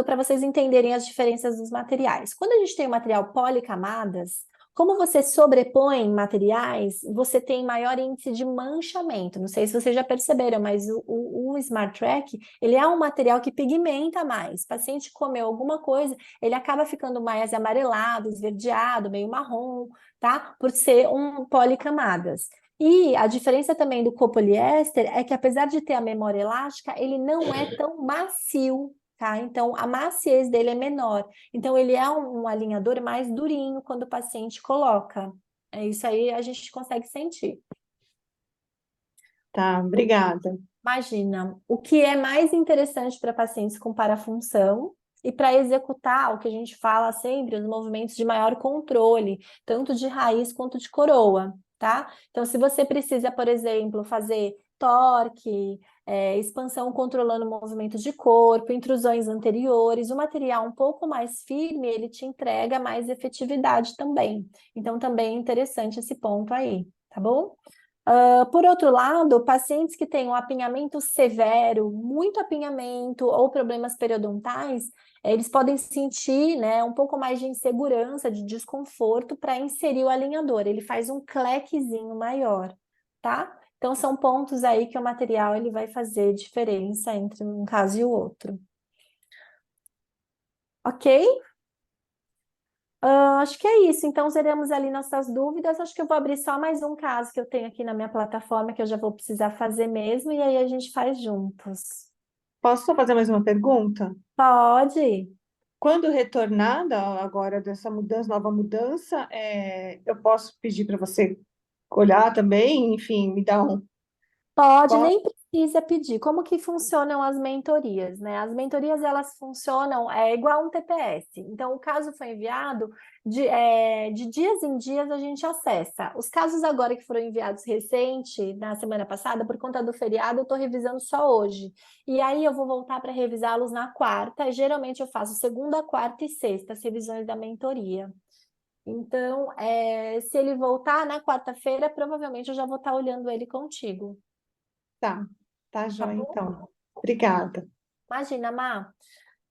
Speaker 1: para vocês entenderem as diferenças dos materiais, quando a gente tem o material policamadas, como você sobrepõe materiais, você tem maior índice de manchamento. Não sei se vocês já perceberam, mas o Smart Track, ele é um material que pigmenta mais. O paciente comeu alguma coisa, ele acaba ficando mais amarelado, esverdeado, meio marrom, tá? Por ser um policamadas. E a diferença também do copoliéster é que, apesar de ter a memória elástica, ele não é tão macio, tá? Então, a maciez dele é menor. Então, ele é um alinhador mais durinho quando o paciente coloca. É isso aí, a gente consegue sentir.
Speaker 2: Tá, obrigada.
Speaker 1: Imagina, o que é mais interessante para pacientes com parafunção e para executar o que a gente fala sempre, os movimentos de maior controle, tanto de raiz quanto de coroa, tá? Então, se você precisa, por exemplo, fazer torque, expansão controlando o movimento de corpo, intrusões anteriores, o material um pouco mais firme, ele te entrega mais efetividade também. Então, também é interessante esse ponto aí, tá bom? Por outro lado, pacientes que têm um apinhamento severo, muito apinhamento ou problemas periodontais, eles podem sentir, né, um pouco mais de insegurança, de desconforto para inserir o alinhador. Ele faz um clequezinho maior, tá? Então, são pontos aí que o material ele vai fazer diferença entre um caso e o outro. Ok? Acho que é isso. Então, zeramos ali nossas dúvidas. Acho que eu vou abrir só mais um caso que eu tenho aqui na minha plataforma, que eu já vou precisar fazer mesmo, e aí a gente faz juntos.
Speaker 2: Posso só fazer mais uma pergunta?
Speaker 1: Pode?
Speaker 2: Quando retornada agora dessa mudança, nova mudança, eu posso pedir para você olhar também, enfim, me dar um.
Speaker 1: Pode,
Speaker 2: Qual-
Speaker 1: nem precisa pedir. Como que funcionam as mentorias, né? As mentorias, elas funcionam igual um TPS. Então, o caso foi enviado, de dias em dias a gente acessa. Os casos agora que foram enviados recente, na semana passada, por conta do feriado, eu estou revisando só hoje. E aí eu vou voltar para revisá-los na quarta. Geralmente eu faço segunda, quarta e sexta, as revisões da mentoria. Então, se ele voltar na quarta-feira, provavelmente eu já vou estar olhando ele contigo.
Speaker 2: Tá, tá,
Speaker 1: Tá
Speaker 2: joia,
Speaker 1: bom?
Speaker 2: então. Obrigada.
Speaker 1: Imagina, Má.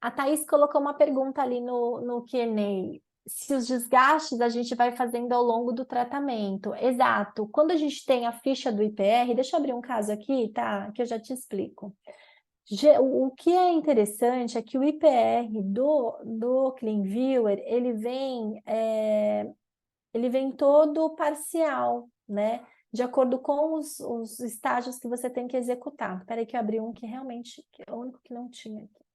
Speaker 1: A Thaís colocou uma pergunta ali no Q&A. Se os desgastes a gente vai fazendo ao longo do tratamento. Exato. Quando a gente tem a ficha do IPR, deixa eu abrir um caso aqui, tá? Que eu já te explico. O que é interessante é que o IPR do CleanViewer, ele vem ele vem todo parcial, né? De acordo com os estágios que você tem que executar. Espera aí que eu abri um que realmente, que é o único que não tinha aqui.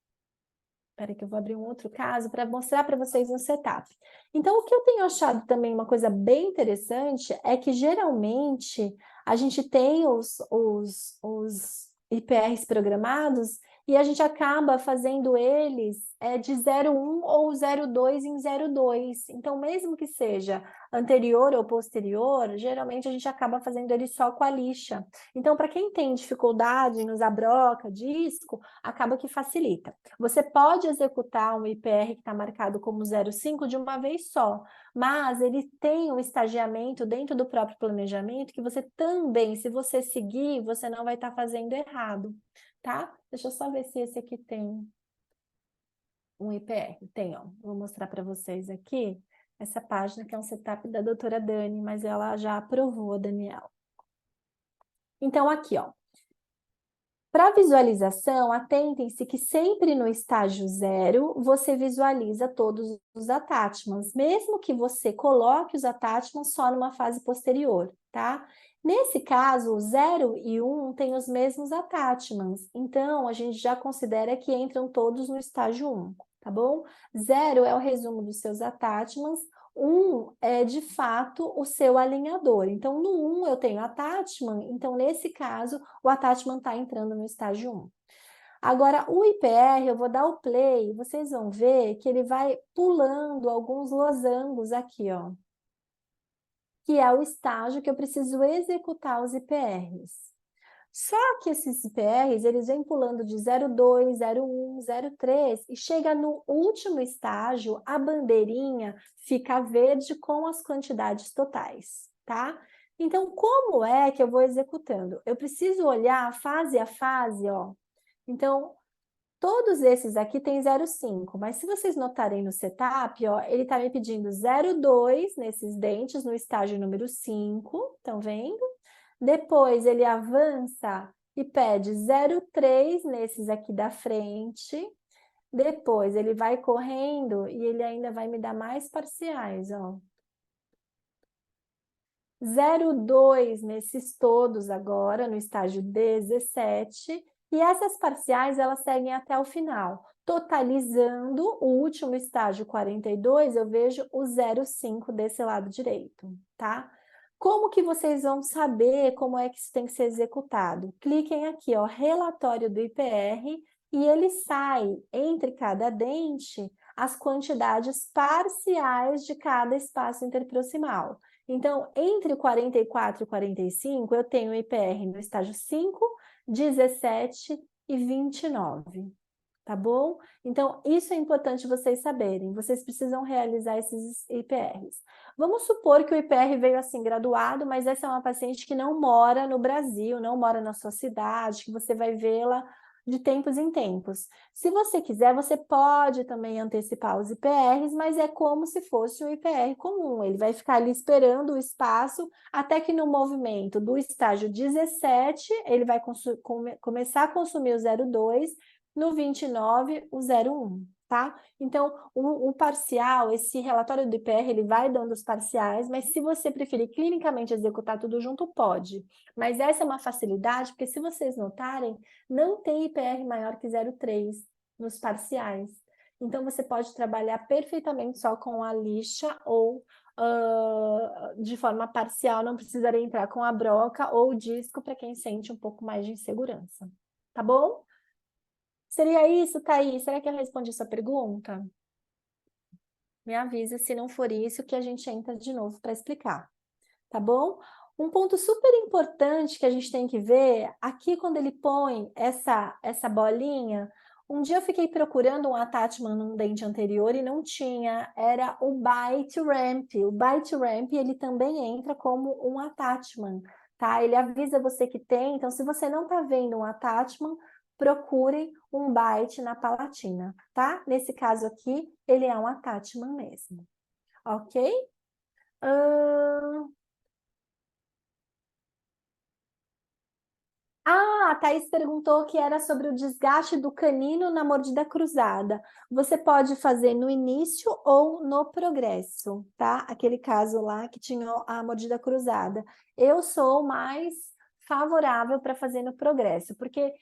Speaker 1: Espera que eu vou abrir um outro caso para mostrar para vocês no setup. Então, o que eu tenho achado também uma coisa bem interessante é que geralmente a gente tem os IPRs programados e a gente acaba fazendo eles de 0,1 ou 0,2 em 0,2. Então, mesmo que seja anterior ou posterior, geralmente a gente acaba fazendo ele só com a lixa. Então, para quem tem dificuldade em usar broca, disco, acaba que facilita. Você pode executar um IPR que está marcado como 0,5 de uma vez só, mas ele tem um estagiamento dentro do próprio planejamento que você também, se você seguir, você não vai estar fazendo errado, tá? Deixa eu só ver se esse aqui tem um IPR. Tem, ó. Vou mostrar para vocês aqui essa página que é um setup da doutora Dani, mas ela já aprovou, Daniela. Então, aqui, ó. Para visualização, atentem-se que sempre no estágio 0, você visualiza todos os attachments, mesmo que você coloque os attachments só numa fase posterior, tá? Nesse caso, o 0 e 1 têm os mesmos attachments, então a gente já considera que entram todos no estágio 1, tá bom? 0 é o resumo dos seus attachments, 1 é, de fato, o seu alinhador. Então, no 1 eu tenho attachment, então, nesse caso, o attachment está entrando no estágio 1. Agora, o IPR, eu vou dar o play, vocês vão ver que ele vai pulando alguns losangos aqui, ó. Que é o estágio que eu preciso executar os IPRs. Só que esses IPRs, eles vêm pulando de 0,2, 0,1, 0,3 e chega no último estágio, a bandeirinha fica verde com as quantidades totais, tá? Então, como é que eu vou executando? Eu preciso olhar fase a fase, ó. Então, todos esses aqui têm 0,5, mas se vocês notarem no setup, ó, ele está me pedindo 0,2 nesses dentes, no estágio número 5, estão vendo? Depois ele avança e pede 0,3 nesses aqui da frente. Depois ele vai correndo e ele ainda vai me dar mais parciais, ó. 0,2 nesses todos agora, no estágio 17. E essas parciais, elas seguem até o final. Totalizando o último estágio 42, eu vejo o 0,5 desse lado direito, tá? Como que vocês vão saber como é que isso tem que ser executado? Cliquem aqui, ó, relatório do IPR, e ele sai entre cada dente as quantidades parciais de cada espaço interproximal. Então, entre 44 e 45, eu tenho IPR no estágio 5, 17 e 29. Tá bom? Então, isso é importante vocês saberem. Vocês precisam realizar esses IPRs. Vamos supor que o IPR veio assim graduado, mas essa é uma paciente que não mora no Brasil, não mora na sua cidade, que você vai vê-la de tempos em tempos. Se você quiser, você pode também antecipar os IPRs, mas é como se fosse um IPR comum. Ele vai ficar ali esperando o espaço até que no movimento do estágio 17, ele vai começar a consumir o 0,2, no 29, o 0,1, tá? Então, o parcial, esse relatório do IPR, ele vai dando os parciais, mas se você preferir clinicamente executar tudo junto, pode. Mas essa é uma facilidade, porque se vocês notarem, não tem IPR maior que 0,3 nos parciais. Então, você pode trabalhar perfeitamente só com a lixa ou de forma parcial, não precisaria entrar com a broca ou o disco para quem sente um pouco mais de insegurança. Tá bom? Seria isso, Thaís? Será que eu respondi sua pergunta? Me avisa se não for isso, que a gente entra de novo para explicar, tá bom? Um ponto super importante que a gente tem que ver, aqui quando ele põe essa bolinha, um dia eu fiquei procurando um attachment num dente anterior e não tinha, era o bite ramp. O bite ramp, ele também entra como um attachment, tá? Ele avisa você que tem, então se você não tá vendo um attachment, procurem um bite na palatina, tá? Nesse caso aqui, ele é um attachment mesmo, ok? Ah, Thaís perguntou que era sobre o desgaste do canino na mordida cruzada. Você pode fazer no início ou no progresso, tá? Aquele caso lá que tinha a mordida cruzada. Eu sou mais favorável para fazer no progresso, porque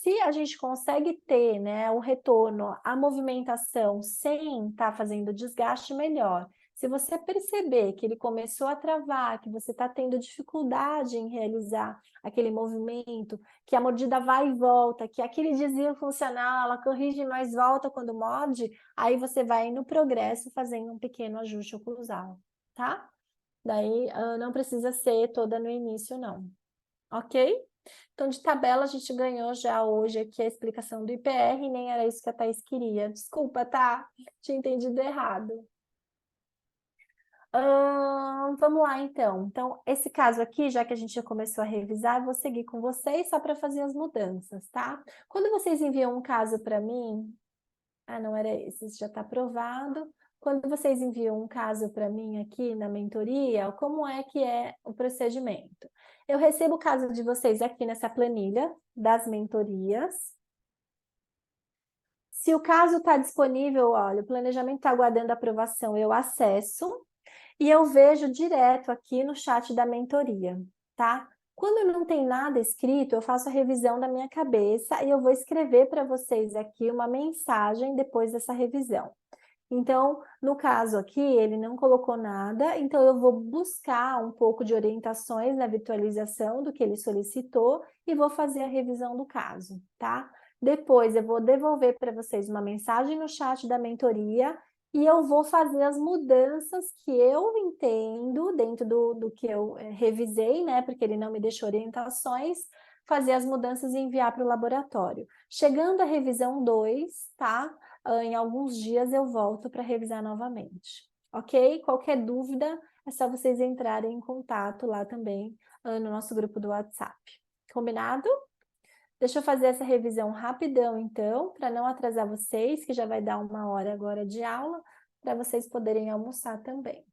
Speaker 1: se a gente consegue ter, né, o retorno, a movimentação sem estar fazendo desgaste, melhor. Se você perceber que ele começou a travar, que você está tendo dificuldade em realizar aquele movimento, que a mordida vai e volta, que aquele desvio funcional, ela corrige mais volta quando morde, aí você vai no progresso fazendo um pequeno ajuste oclusal, tá? Daí não precisa ser toda no início, não. Ok? Então, de tabela, a gente ganhou já hoje aqui a explicação do IPR, nem era isso que a Thaís queria. Desculpa, tá? Tinha entendido errado. Vamos lá, então. Então, esse caso aqui, já que a gente já começou a revisar, eu vou seguir com vocês só para fazer as mudanças, tá? Quando vocês enviam um caso para mim... Ah, não era esse, já está aprovado. Quando vocês enviam um caso para mim aqui na mentoria, como é que é o procedimento? Eu recebo o caso de vocês aqui nessa planilha das mentorias. Se o caso está disponível, olha, o planejamento está aguardando aprovação, eu acesso e eu vejo direto aqui no chat da mentoria, tá? Quando não tem nada escrito, eu faço a revisão da minha cabeça e eu vou escrever para vocês aqui uma mensagem depois dessa revisão. Então, no caso aqui, ele não colocou nada, então eu vou buscar um pouco de orientações na virtualização do que ele solicitou e vou fazer a revisão do caso, tá? Depois eu vou devolver para vocês uma mensagem no chat da mentoria e eu vou fazer as mudanças que eu entendo dentro do que eu revisei, né? Porque ele não me deixou orientações, fazer as mudanças e enviar para o laboratório. Chegando à revisão 2, tá? Em alguns dias eu volto para revisar novamente, ok? Qualquer dúvida, é só vocês entrarem em contato lá também no nosso grupo do WhatsApp. Combinado? Deixa eu fazer essa revisão rapidão, então, para não atrasar vocês, que já vai dar 1 hora agora de aula, para vocês poderem almoçar também.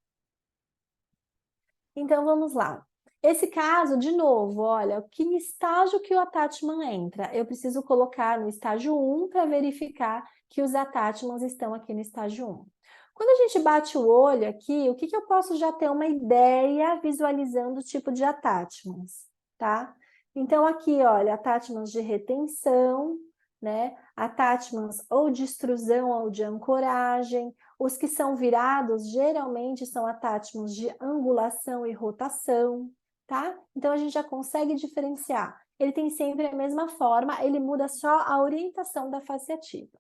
Speaker 1: Então, vamos lá. Esse caso, de novo, olha, que estágio que o attachment entra? Eu preciso colocar no estágio 1 para verificar que os attachments estão aqui no estágio 1. Quando a gente bate o olho aqui, o que eu posso já ter uma ideia visualizando o tipo de attachments, tá? Então, aqui, olha, attachments de retenção, né? Attachments ou de extrusão ou de ancoragem. Os que são virados, geralmente, são attachments de angulação e rotação, tá? Então, a gente já consegue diferenciar. Ele tem sempre a mesma forma, ele muda só a orientação da face ativa.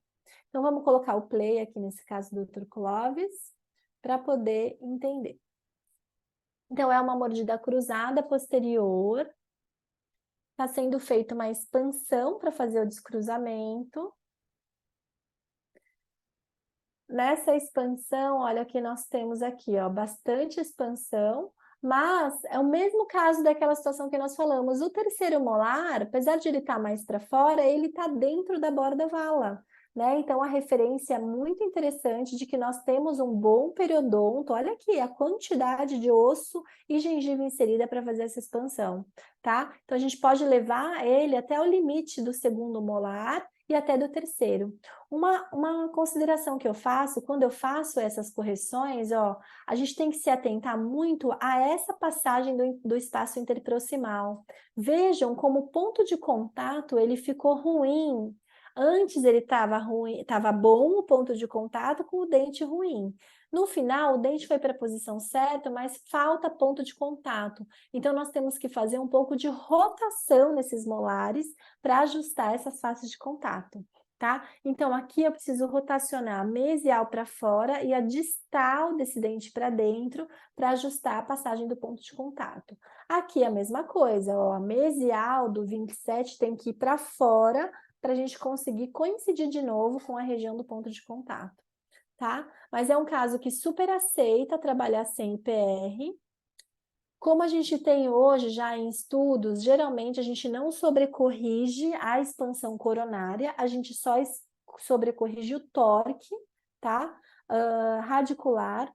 Speaker 1: Então, vamos colocar o play aqui, nesse caso do Dr. Clóvis, para poder entender. Então, é uma mordida cruzada posterior. Está sendo feita uma expansão para fazer o descruzamento. Nessa expansão, olha o que nós temos aqui, ó, bastante expansão, mas é o mesmo caso daquela situação que nós falamos. O terceiro molar, apesar de ele estar mais para fora, ele está dentro da borda vala, né? Então, a referência é muito interessante de que nós temos um bom periodonto. Olha aqui a quantidade de osso e gengiva inserida para fazer essa expansão, tá? Então, a gente pode levar ele até o limite do segundo molar e até do terceiro. Uma consideração que eu faço, quando eu faço essas correções, ó, a gente tem que se atentar muito a essa passagem do espaço interproximal. Vejam como o ponto de contato ele ficou ruim. Antes ele estava ruim, estava bom o ponto de contato com o dente ruim. No final, o dente foi para a posição certa, mas falta ponto de contato. Então, nós temos que fazer um pouco de rotação nesses molares para ajustar essas faces de contato, tá? Então, aqui eu preciso rotacionar a mesial para fora e a distal desse dente para dentro para ajustar a passagem do ponto de contato. Aqui a mesma coisa, ó, a mesial do 27 tem que ir para fora para a gente conseguir coincidir de novo com a região do ponto de contato, tá? Mas é um caso que super aceita trabalhar sem IPR. Como a gente tem hoje já em estudos, geralmente a gente não sobrecorrige a expansão coronária, a gente só sobrecorrige o tórique, tá? Radicular,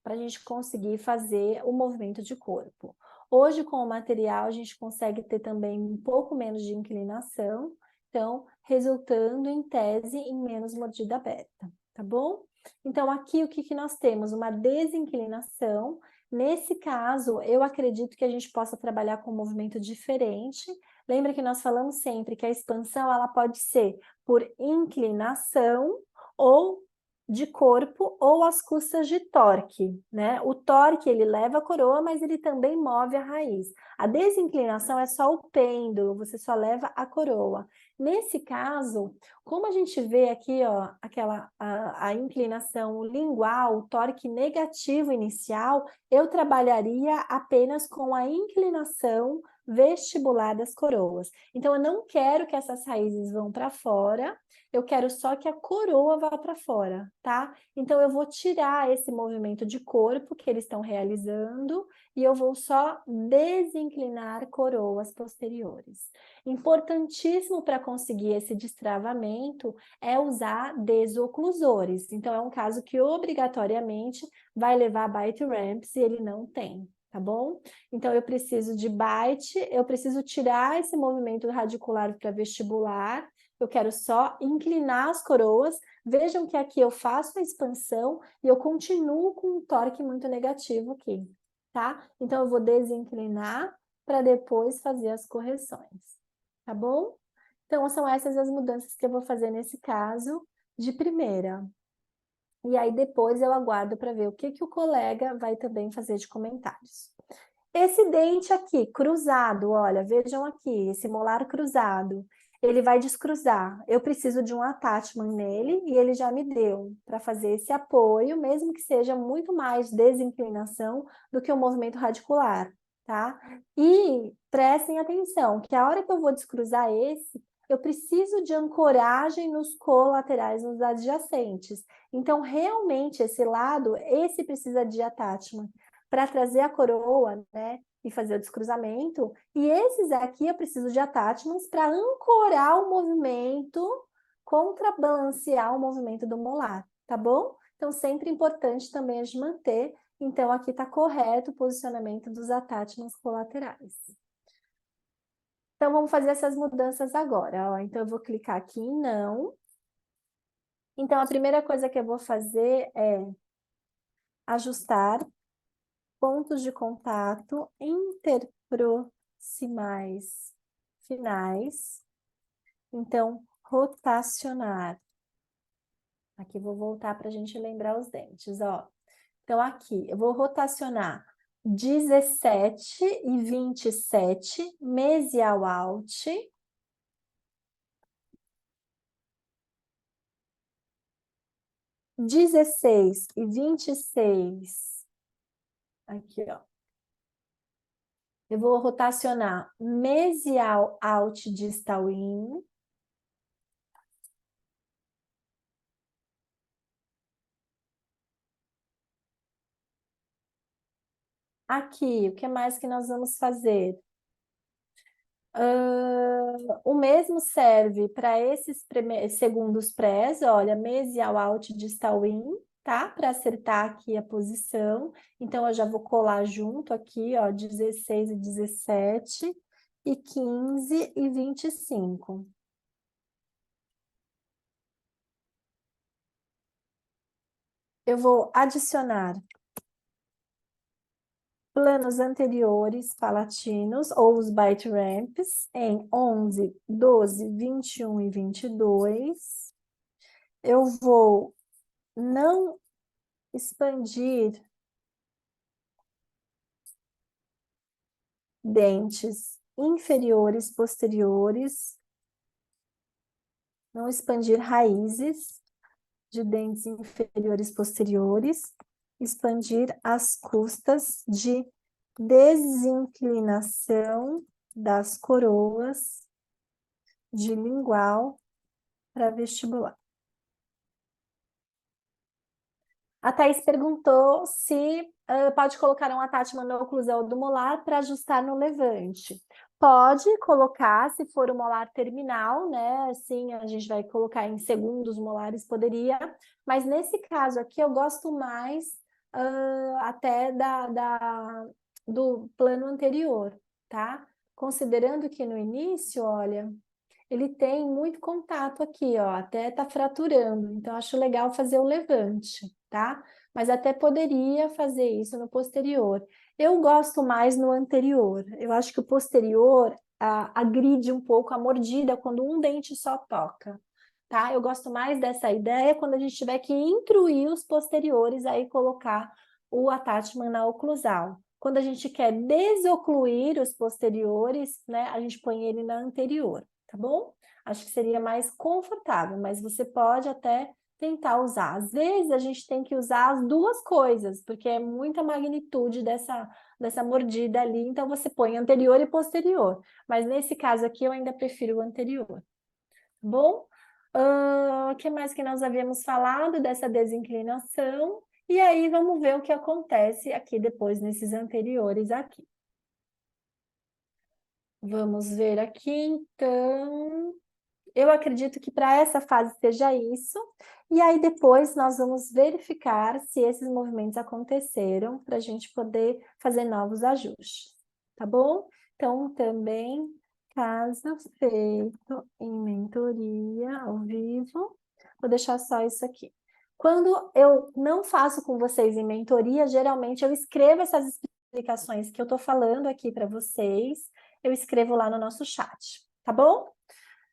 Speaker 1: para a gente conseguir fazer o movimento de corpo. Hoje, com o material, a gente consegue ter também um pouco menos de inclinação, então, resultando, em tese, em menos mordida aberta, tá bom? Então, aqui, o que que nós temos? Uma desinclinação. Nesse caso, eu acredito que a gente possa trabalhar com um movimento diferente. Lembra que nós falamos sempre que a expansão, ela pode ser por inclinação ou de corpo ou às custas de torque, né? O torque, ele leva a coroa, mas ele também move a raiz. A desinclinação é só o pêndulo, você só leva a coroa. Nesse caso, como a gente vê aqui, ó, a inclinação lingual, o torque negativo inicial, eu trabalharia apenas com a inclinação vestibular das coroas. Então, eu não quero que essas raízes vão para fora, eu quero só que a coroa vá para fora, tá? Então, eu vou tirar esse movimento de corpo que eles estão realizando e eu vou só desinclinar coroas posteriores. Importantíssimo para conseguir esse destravamento é usar desoclusores. Então, é um caso que obrigatoriamente vai levar a bite ramp se ele não tem, tá bom? Então, eu preciso de bite, eu preciso tirar esse movimento radicular para vestibular, eu quero só inclinar as coroas. Vejam que aqui eu faço a expansão e eu continuo com um torque muito negativo aqui, tá? Então, eu vou desinclinar para depois fazer as correções, tá bom? Então, são essas as mudanças que eu vou fazer nesse caso de primeira. E aí, depois eu aguardo para ver o que o colega vai também fazer de comentários. Esse dente aqui, cruzado, olha, vejam aqui, esse molar cruzado, ele vai descruzar. Eu preciso de um attachment nele e ele já me deu para fazer esse apoio, mesmo que seja muito mais desinclinação do que o movimento radicular, tá? E prestem atenção, que a hora que eu vou descruzar esse, eu preciso de ancoragem nos colaterais, nos adjacentes. Então, realmente, esse lado, esse precisa de attachment para trazer a coroa, né, e fazer o descruzamento. E esses aqui eu preciso de attachments para ancorar o movimento, contrabalancear o movimento do molar, tá bom? Então, sempre importante também a gente manter. Então, aqui está correto o posicionamento dos attachments colaterais. Então, vamos fazer essas mudanças agora, ó. Então, eu vou clicar aqui em não. Então, a primeira coisa que eu vou fazer é ajustar pontos de contato interproximais finais. Então, rotacionar. Aqui vou voltar para a gente lembrar os dentes, ó. Então, aqui, eu vou rotacionar 17 e 27, mesial out. Dezesseis e 26. Aqui, ó. Eu vou rotacionar mesial out distal in. Aqui, o que mais que nós vamos fazer? O mesmo serve para esses segundos prés, olha, mesial out distal in, tá? Para acertar aqui a posição. Então, eu já vou colar junto aqui, ó, 16 e 17, e 15 e 25. Eu vou adicionar planos anteriores palatinos, ou os bite ramps, em 11, 12, 21 e 22. Eu vou não expandir dentes inferiores, posteriores, não expandir raízes de dentes inferiores, posteriores, expandir as custas de desinclinação das coroas de lingual para vestibular. A Thaís perguntou se pode colocar um attachment na oclusão do molar para ajustar no levante. Pode colocar, se for o molar terminal, né? Assim, a gente vai colocar em segundos molares, poderia. Mas nesse caso aqui, eu gosto mais até do plano anterior, tá? Considerando que no início, olha, ele tem muito contato aqui, ó, até tá fraturando, então acho legal fazer o levante, tá? Mas até poderia fazer isso no posterior. Eu gosto mais no anterior, eu acho que o posterior agride um pouco a mordida quando um dente só toca, tá? Eu gosto mais dessa ideia quando a gente tiver que incluir os posteriores, aí colocar o attachment na oclusal. Quando a gente quer desocluir os posteriores, né, a gente põe ele na anterior, tá bom? Acho que seria mais confortável, mas você pode até tentar usar. Às vezes a gente tem que usar as duas coisas, porque é muita magnitude dessa mordida ali, então você põe anterior e posterior. Mas nesse caso aqui eu ainda prefiro o anterior, tá bom? O que mais que nós havíamos falado dessa desinclinação? E aí vamos ver o que acontece aqui depois nesses anteriores aqui. Vamos ver aqui, então. Eu acredito que para essa fase seja isso. E aí depois nós vamos verificar se esses movimentos aconteceram para a gente poder fazer novos ajustes, tá bom? Então, também, caso feito em mentoria ao vivo, vou deixar só isso aqui. Quando eu não faço com vocês em mentoria, geralmente eu escrevo essas explicações que eu estou falando aqui para vocês, eu escrevo lá no nosso chat, tá bom?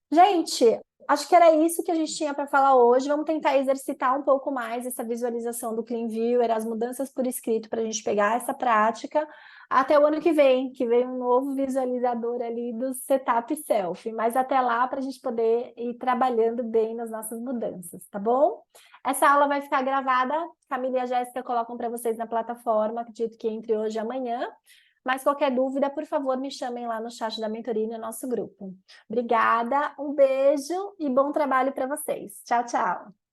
Speaker 1: Gente, acho que era isso que a gente tinha para falar hoje. Vamos tentar exercitar um pouco mais essa visualização do Clean Viewer, as mudanças por escrito para a gente pegar essa prática até o ano que vem um novo visualizador ali do Setup Self. Mas até lá para a gente poder ir trabalhando bem nas nossas mudanças, tá bom? Essa aula vai ficar gravada, Camila e a Jéssica colocam para vocês na plataforma, acredito que entre hoje e amanhã. Mas qualquer dúvida, por favor, me chamem lá no chat da mentoria e no nosso grupo. Obrigada, um beijo e bom trabalho para vocês. Tchau, tchau.